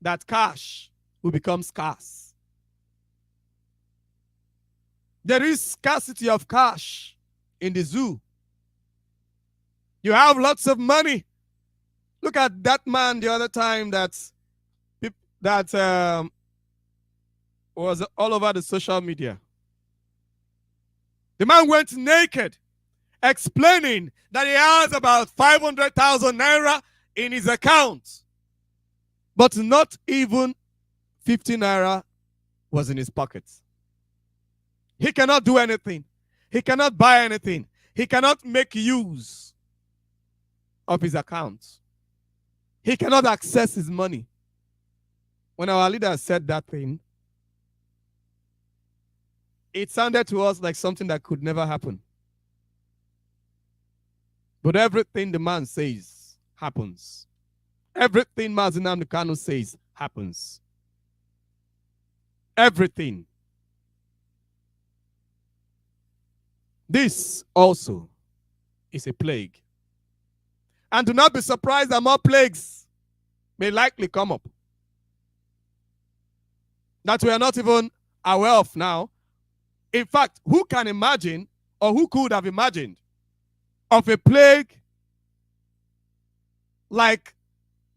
That cash will become scarce. There is scarcity of cash in the zoo. You have lots of money. Look at that man the other time that was all over the social media. The man went naked, explaining that he has about 500,000 naira in his account, but not even 50 naira was in his pocket. He cannot do anything. He cannot buy anything. He cannot make use of his account. He cannot access his money. When our leader said that thing, it sounded to us like something that could never happen. But everything the man says happens. Everything Mazi Nnamdi Kanu says happens. Everything. This also is a plague. And do not be surprised that more plagues may likely come up that we are not even aware of now. In fact, who can imagine, or who could have imagined, of a plague like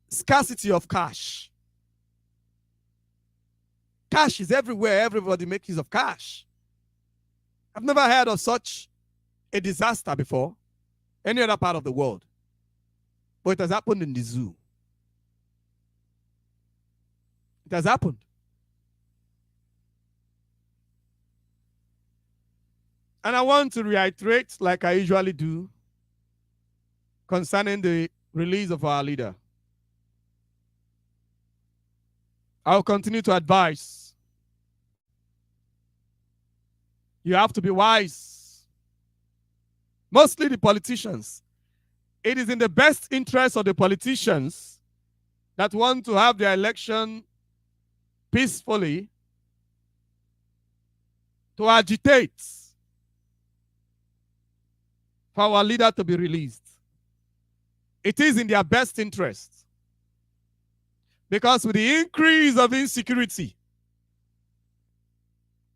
scarcity of cash? Cash is everywhere. Everybody makes use of cash. I've never heard of such a disaster before, any other part of the world. But it has happened in the zoo. It has happened. And I want to reiterate, like I usually do, concerning the release of our leader. I'll continue to advise. You have to be wise. Mostly the politicians. It is in the best interest of the politicians that want to have their election peacefully to agitate for our leader to be released. It is in their best interest. Because with the increase of insecurity,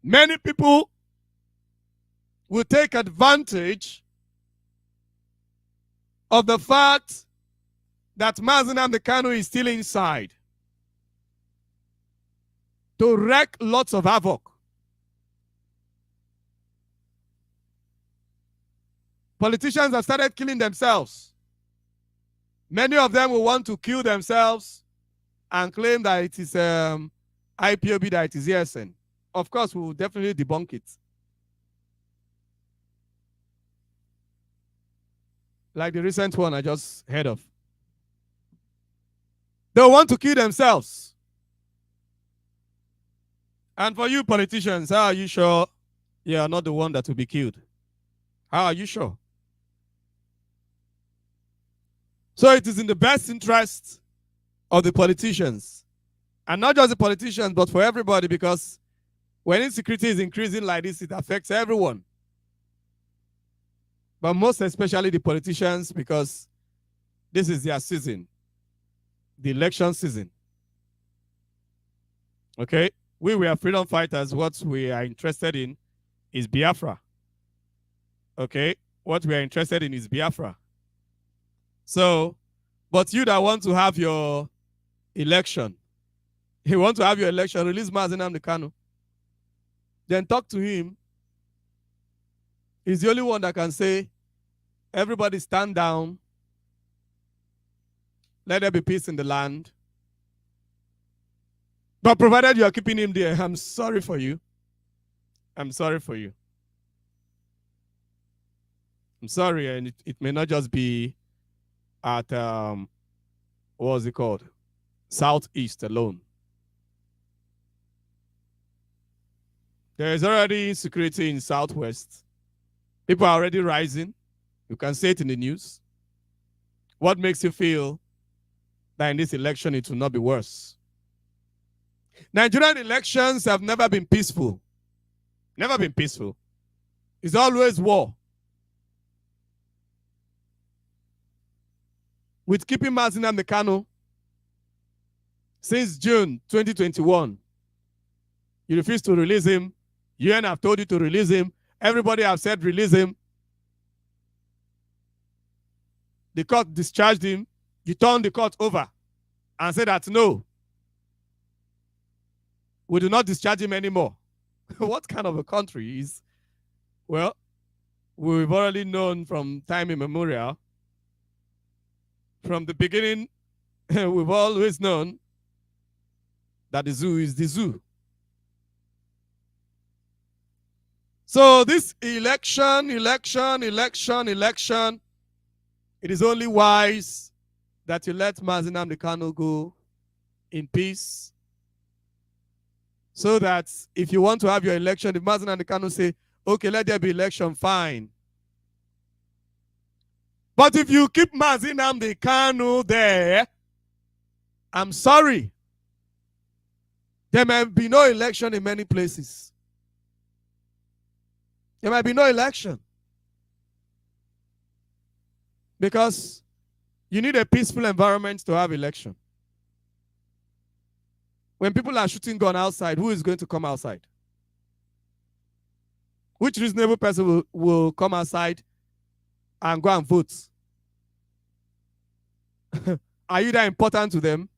many people will take advantage of the fact that Mazi Nnamdi Kanu is still inside to wreak lots of havoc. Politicians have started killing themselves. Many of them will want to kill themselves and claim that it is IPOB, that it is ESN. Of course, we will definitely debunk it. Like the recent one I just heard of. They want to kill themselves. And for you politicians, how are you sure you are not the one that will be killed? How are you sure? So it is in the best interest of the politicians. And not just the politicians, but for everybody, because when insecurity is increasing like this, it affects everyone. But most especially the politicians, because this is their season, the election season. Okay? We are freedom fighters. What we are interested in is Biafra. Okay? What we are interested in is Biafra. So, but you that want to have your election, you want to have your election, release Mazi Nnamdi Kanu. Then talk to him. He's the only one that can say, everybody stand down. Let there be peace in the land. But provided you are keeping him there, I'm sorry for you. I'm sorry for you. I'm sorry, and it may not just be at, what was it called? Southeast alone. There is already insecurity in Southwest. People are already rising. You can see it in the news. What makes you feel that in this election it will not be worse? Nigerian elections have never been peaceful. Never been peaceful. It's always war. With keeping Mazi Nnamdi Kanu since June 2021, you refuse to release him. UN have told you to release him. Everybody have said release him. The court discharged him. You turned the court over and said that no, we do not discharge him anymore. What kind of a country is? Well, we've already known from time immemorial. From the beginning, we've always known that the zoo is the zoo. So this election, it is only wise that you let Mazi Nnamdi Kanu go in peace, so that if you want to have your election, if Mazi Nnamdi Kanu say, okay, let there be election, fine. But if you keep Mazi Nnamdi Kanu there, I'm sorry, there may be no election in many places. There might be no election. Because you need a peaceful environment to have election. When people are shooting gun outside, who is going to come outside? Which reasonable person will come outside and go and vote? Are you that important to them?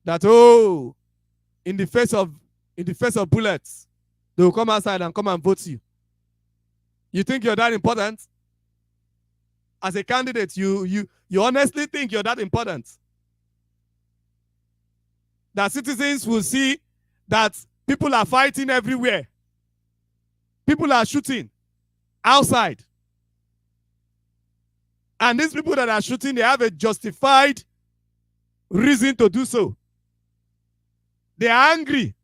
That, oh, in the face of bullets, they will come outside and come and vote you. You think you're that important? As a candidate, you honestly think you're that important? That citizens will see that people are fighting everywhere. People are shooting outside. And these people that are shooting, they have a justified reason to do so. They are angry.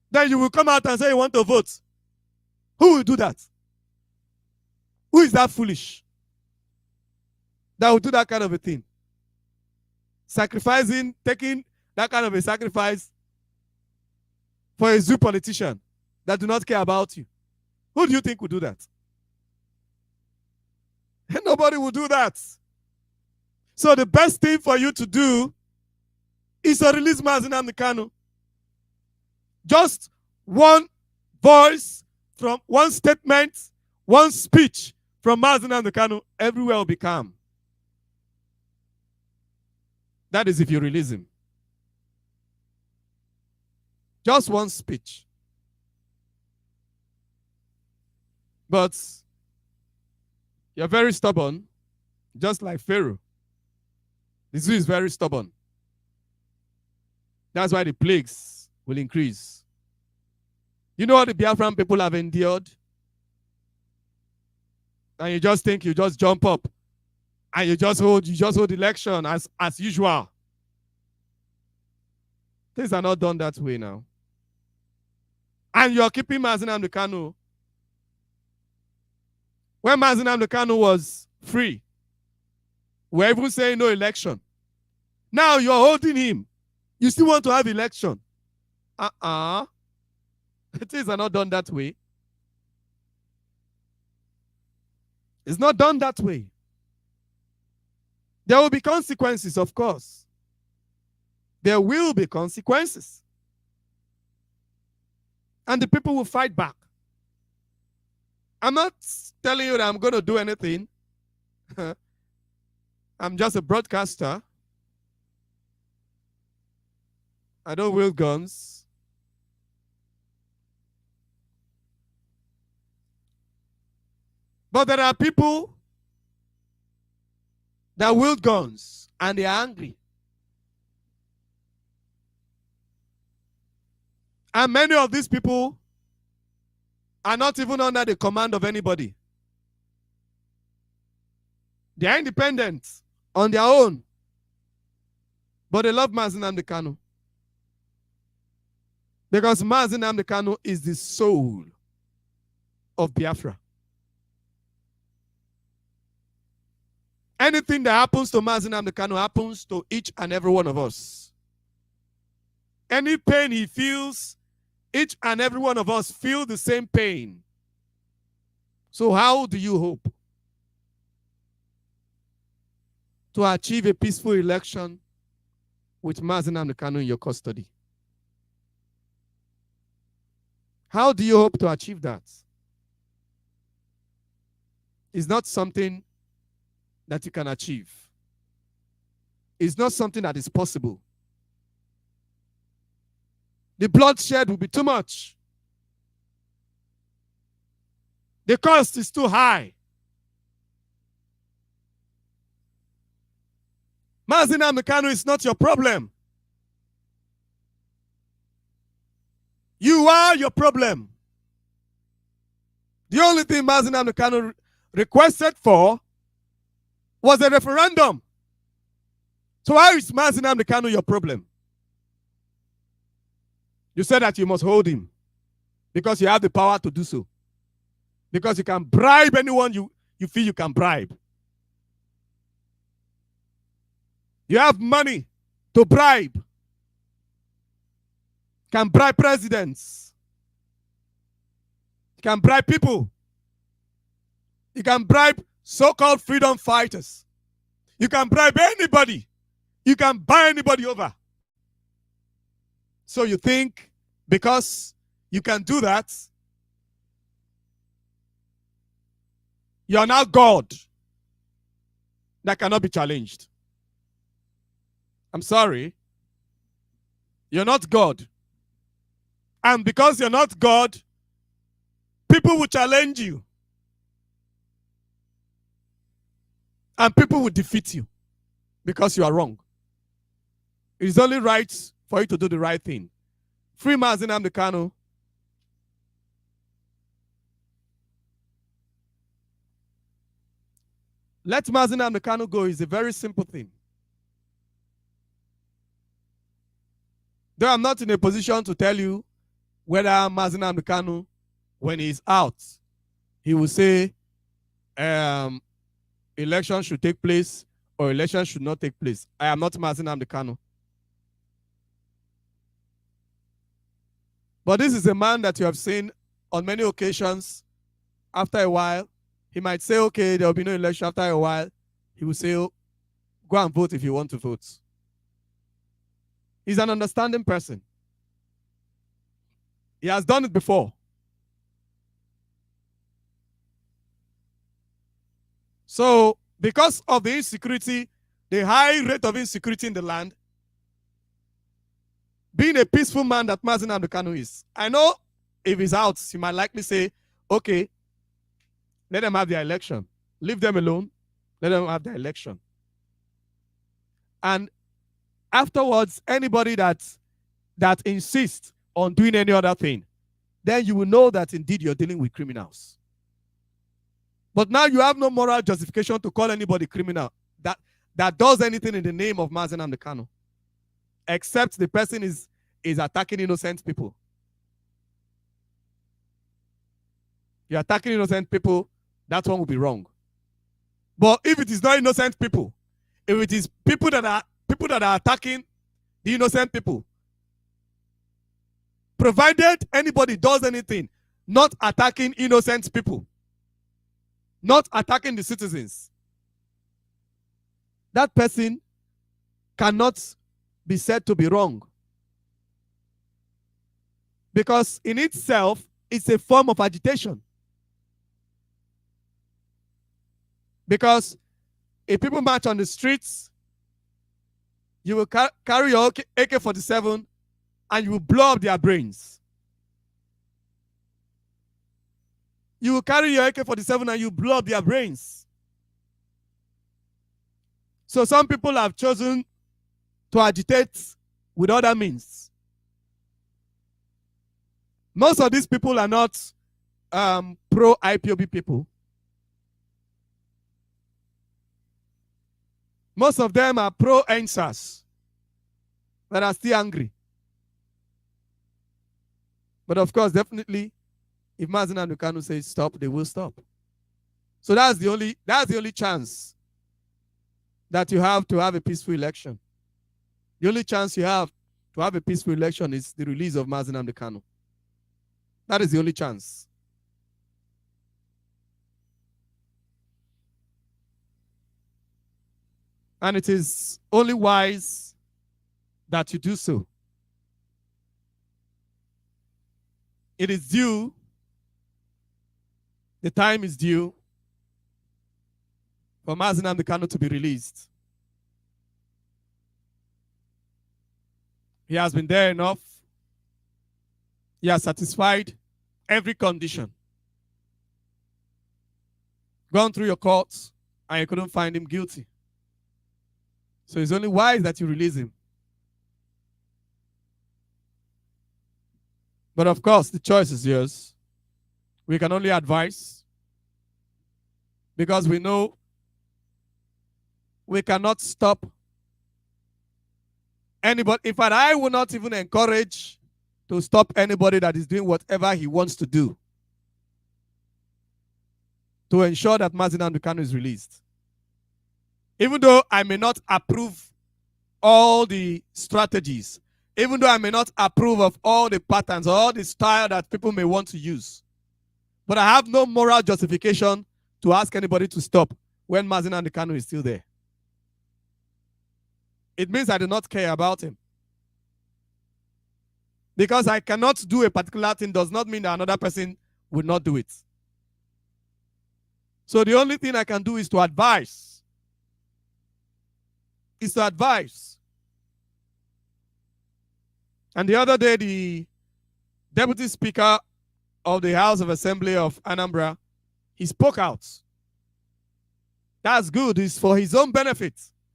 Then you will come out and say you want to vote. Who will do that? Who is that foolish that will do that kind of a thing? Sacrificing, taking that kind of a sacrifice for a zoo politician that do not care about you. Who do you think will do that? Nobody will do that. So the best thing for you to do is to release Mazi Nnamdi Kanu. Just one voice from one statement, one speech from Mazi Nnamdi Kanu, everywhere will be calm. That is if you release him. Just one speech. But you're very stubborn, just like Pharaoh. The zoo is very stubborn. That's why the plagues will increase. You know what the Biafran people have endured? And you just think you just jump up and you just hold election as usual. Things are not done that way now. And you're keeping Mazi Nnamdi Kanu. When Mazi Nnamdi Kanu was free, we're even saying no election. Now you're holding him. You still want to have election. Things are not done that way. It's not done that way. There will be consequences, of course. There will be consequences. And the people will fight back. I'm not telling you that I'm going to do anything. I'm just a broadcaster. I don't wield guns. But there are people that wield guns and they are angry. And many of these people are not even under the command of anybody. They are independent on their own. But they love Mazi Nnamdi Kanu. Because Mazi Nnamdi Kanu is the soul of Biafra. Anything that happens to Mazi Nnamdi Kanu happens to each and every one of us. Any pain he feels, each and every one of us feel the same pain. So how do you hope to achieve a peaceful election with Mazi Nnamdi Kanu in your custody? How do you hope to achieve that? It's not something that you can achieve. It's not something that is possible. The bloodshed will be too much. The cost is too high. Mazi Nnamdi Kanu is not your problem. You are your problem. The only thing Mazi Nnamdi Kanu requested for was a referendum. So how is Mazi Nnamdi Kanu your problem? You said that you must hold him because you have the power to do so. Because you can bribe anyone you feel you can bribe. You have money to bribe. Can bribe presidents. You can bribe people. You can bribe so-called freedom fighters. You can bribe anybody. You can buy anybody over. So you think because you can do that, you are now God that cannot be challenged. I'm sorry. You're not God. And because you're not God, people will challenge you. And people will defeat you because you are wrong. It is only right for you to do the right thing. Free Mazi Nnamdi Kanu. Let Mazi Nnamdi Kanu go is a very simple thing. Though I'm not in a position to tell you whether Mazi Nnamdi Kanu, when he's out, he will say election should take place or election should not take place. I am not Mazi Nnamdi Kanu. But this is a man that you have seen on many occasions. After a while, he might say, okay, there will be no election. After a while, he will say, oh, go and vote if you want to vote. He's an understanding person. He has done it before. So, because of the insecurity, the high rate of insecurity in the land, being a peaceful man that Mazi Nnamdi Kanu is, I know if he's out, he might likely say, okay, let them have their election. Leave them alone. Let them have their election. And afterwards, anybody that insists on doing any other thing, then you will know that indeed you're dealing with criminals. But now you have no moral justification to call anybody criminal that does anything in the name of Mazi Nnamdi Kanu, except the person is attacking innocent people. You're attacking innocent people, that one will be wrong. But if it is not innocent people, if it is people that are attacking the innocent people, provided anybody does anything, not attacking innocent people, not attacking the citizens, that person cannot be said to be wrong. Because in itself, it's a form of agitation. Because if people march on the streets, you will carry your AK-47 and you will blow up their brains. You will carry your AK-47 and you blow up their brains. So some people have chosen to agitate with other means. Most of these people are not pro-IPOB people. Most of them are pro-EndSARS that are still angry. But of course, definitely, if Mazi Nnamdi Kanu says stop, they will stop. So that's the only chance that you have to have a peaceful election. The only chance you have to have a peaceful election is the release of Mazi Nnamdi Kanu. That is the only chance. And it is only wise that you do so. It is due. The time is due for Mazi Nnamdi Kanu to be released. He has been there enough. He has satisfied every condition. Gone through your courts and you couldn't find him guilty. So it's only wise that you release him. But of course, the choice is yours. We can only advise because we know we cannot stop anybody. In fact, I will not even encourage to stop anybody that is doing whatever he wants to do to ensure that Mazi Nnamdi Kanu is released. Even though I may not approve all the strategies, even though I may not approve of all the patterns or all the style that people may want to use, but I have no moral justification to ask anybody to stop when Mazi Nnamdi Kanu is still there. It means I do not care about him. Because I cannot do a particular thing does not mean that another person will not do it. So the only thing I can do is to advise. And the other day, the Deputy Speaker of the House of Assembly of Anambra, he spoke out. That's good. It's for his own benefit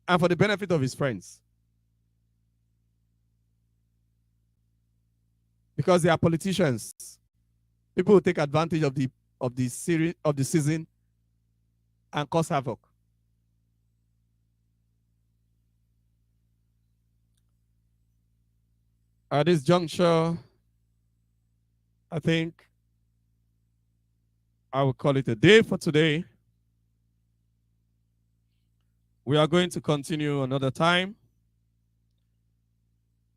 and for the benefit of his friends. Because they are politicians. People will take advantage of the season and cause havoc. At this juncture, I think I will call it a day for today. We are going to continue another time.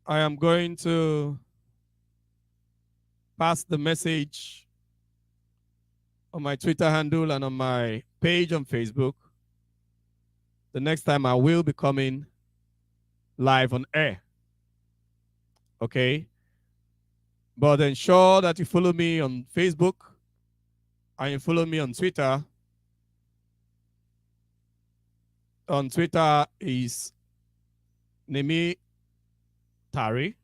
I am going to pass the message on my Twitter handle and on my page on Facebook. The next time I will be coming live on air. Okay? But ensure that you follow me on Facebook and you follow me on Twitter. On Twitter is Nemi Tari.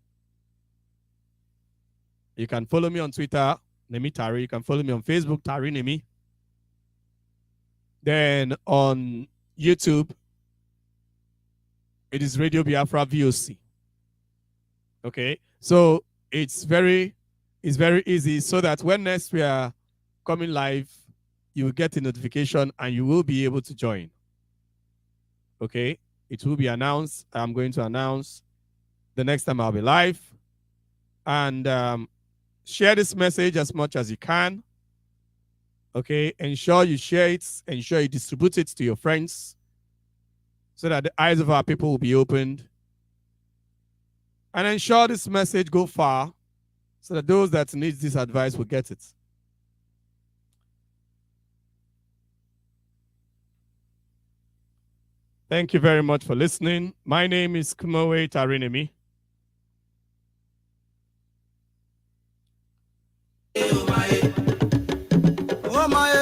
You can follow me on Twitter, Nemi Tari. You can follow me on Facebook, Tari Nemi. Then on YouTube, it is Radio Biafra VOC. Okay, so it's very easy so that when next we are coming live, you will get a notification and you will be able to join. Okay, it will be announced. I'm going to announce the next time I'll be live. And share this message as much as you can. Okay, ensure you share it, ensure you distribute it to your friends so that the eyes of our people will be opened. And ensure this message go far so that those that need this advice will get it. Thank you very much for listening. My name is Kumowe Tarinemi. Oh my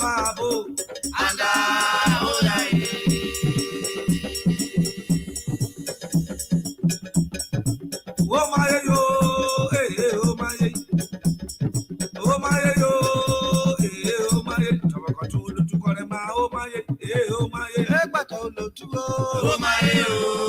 mabo. Anda oyaye. Oh my yo, oh my, oh my yo, oh my. Tabakatu lutu kore ma, oh my, oh my. Egbato lutu Oh my yo.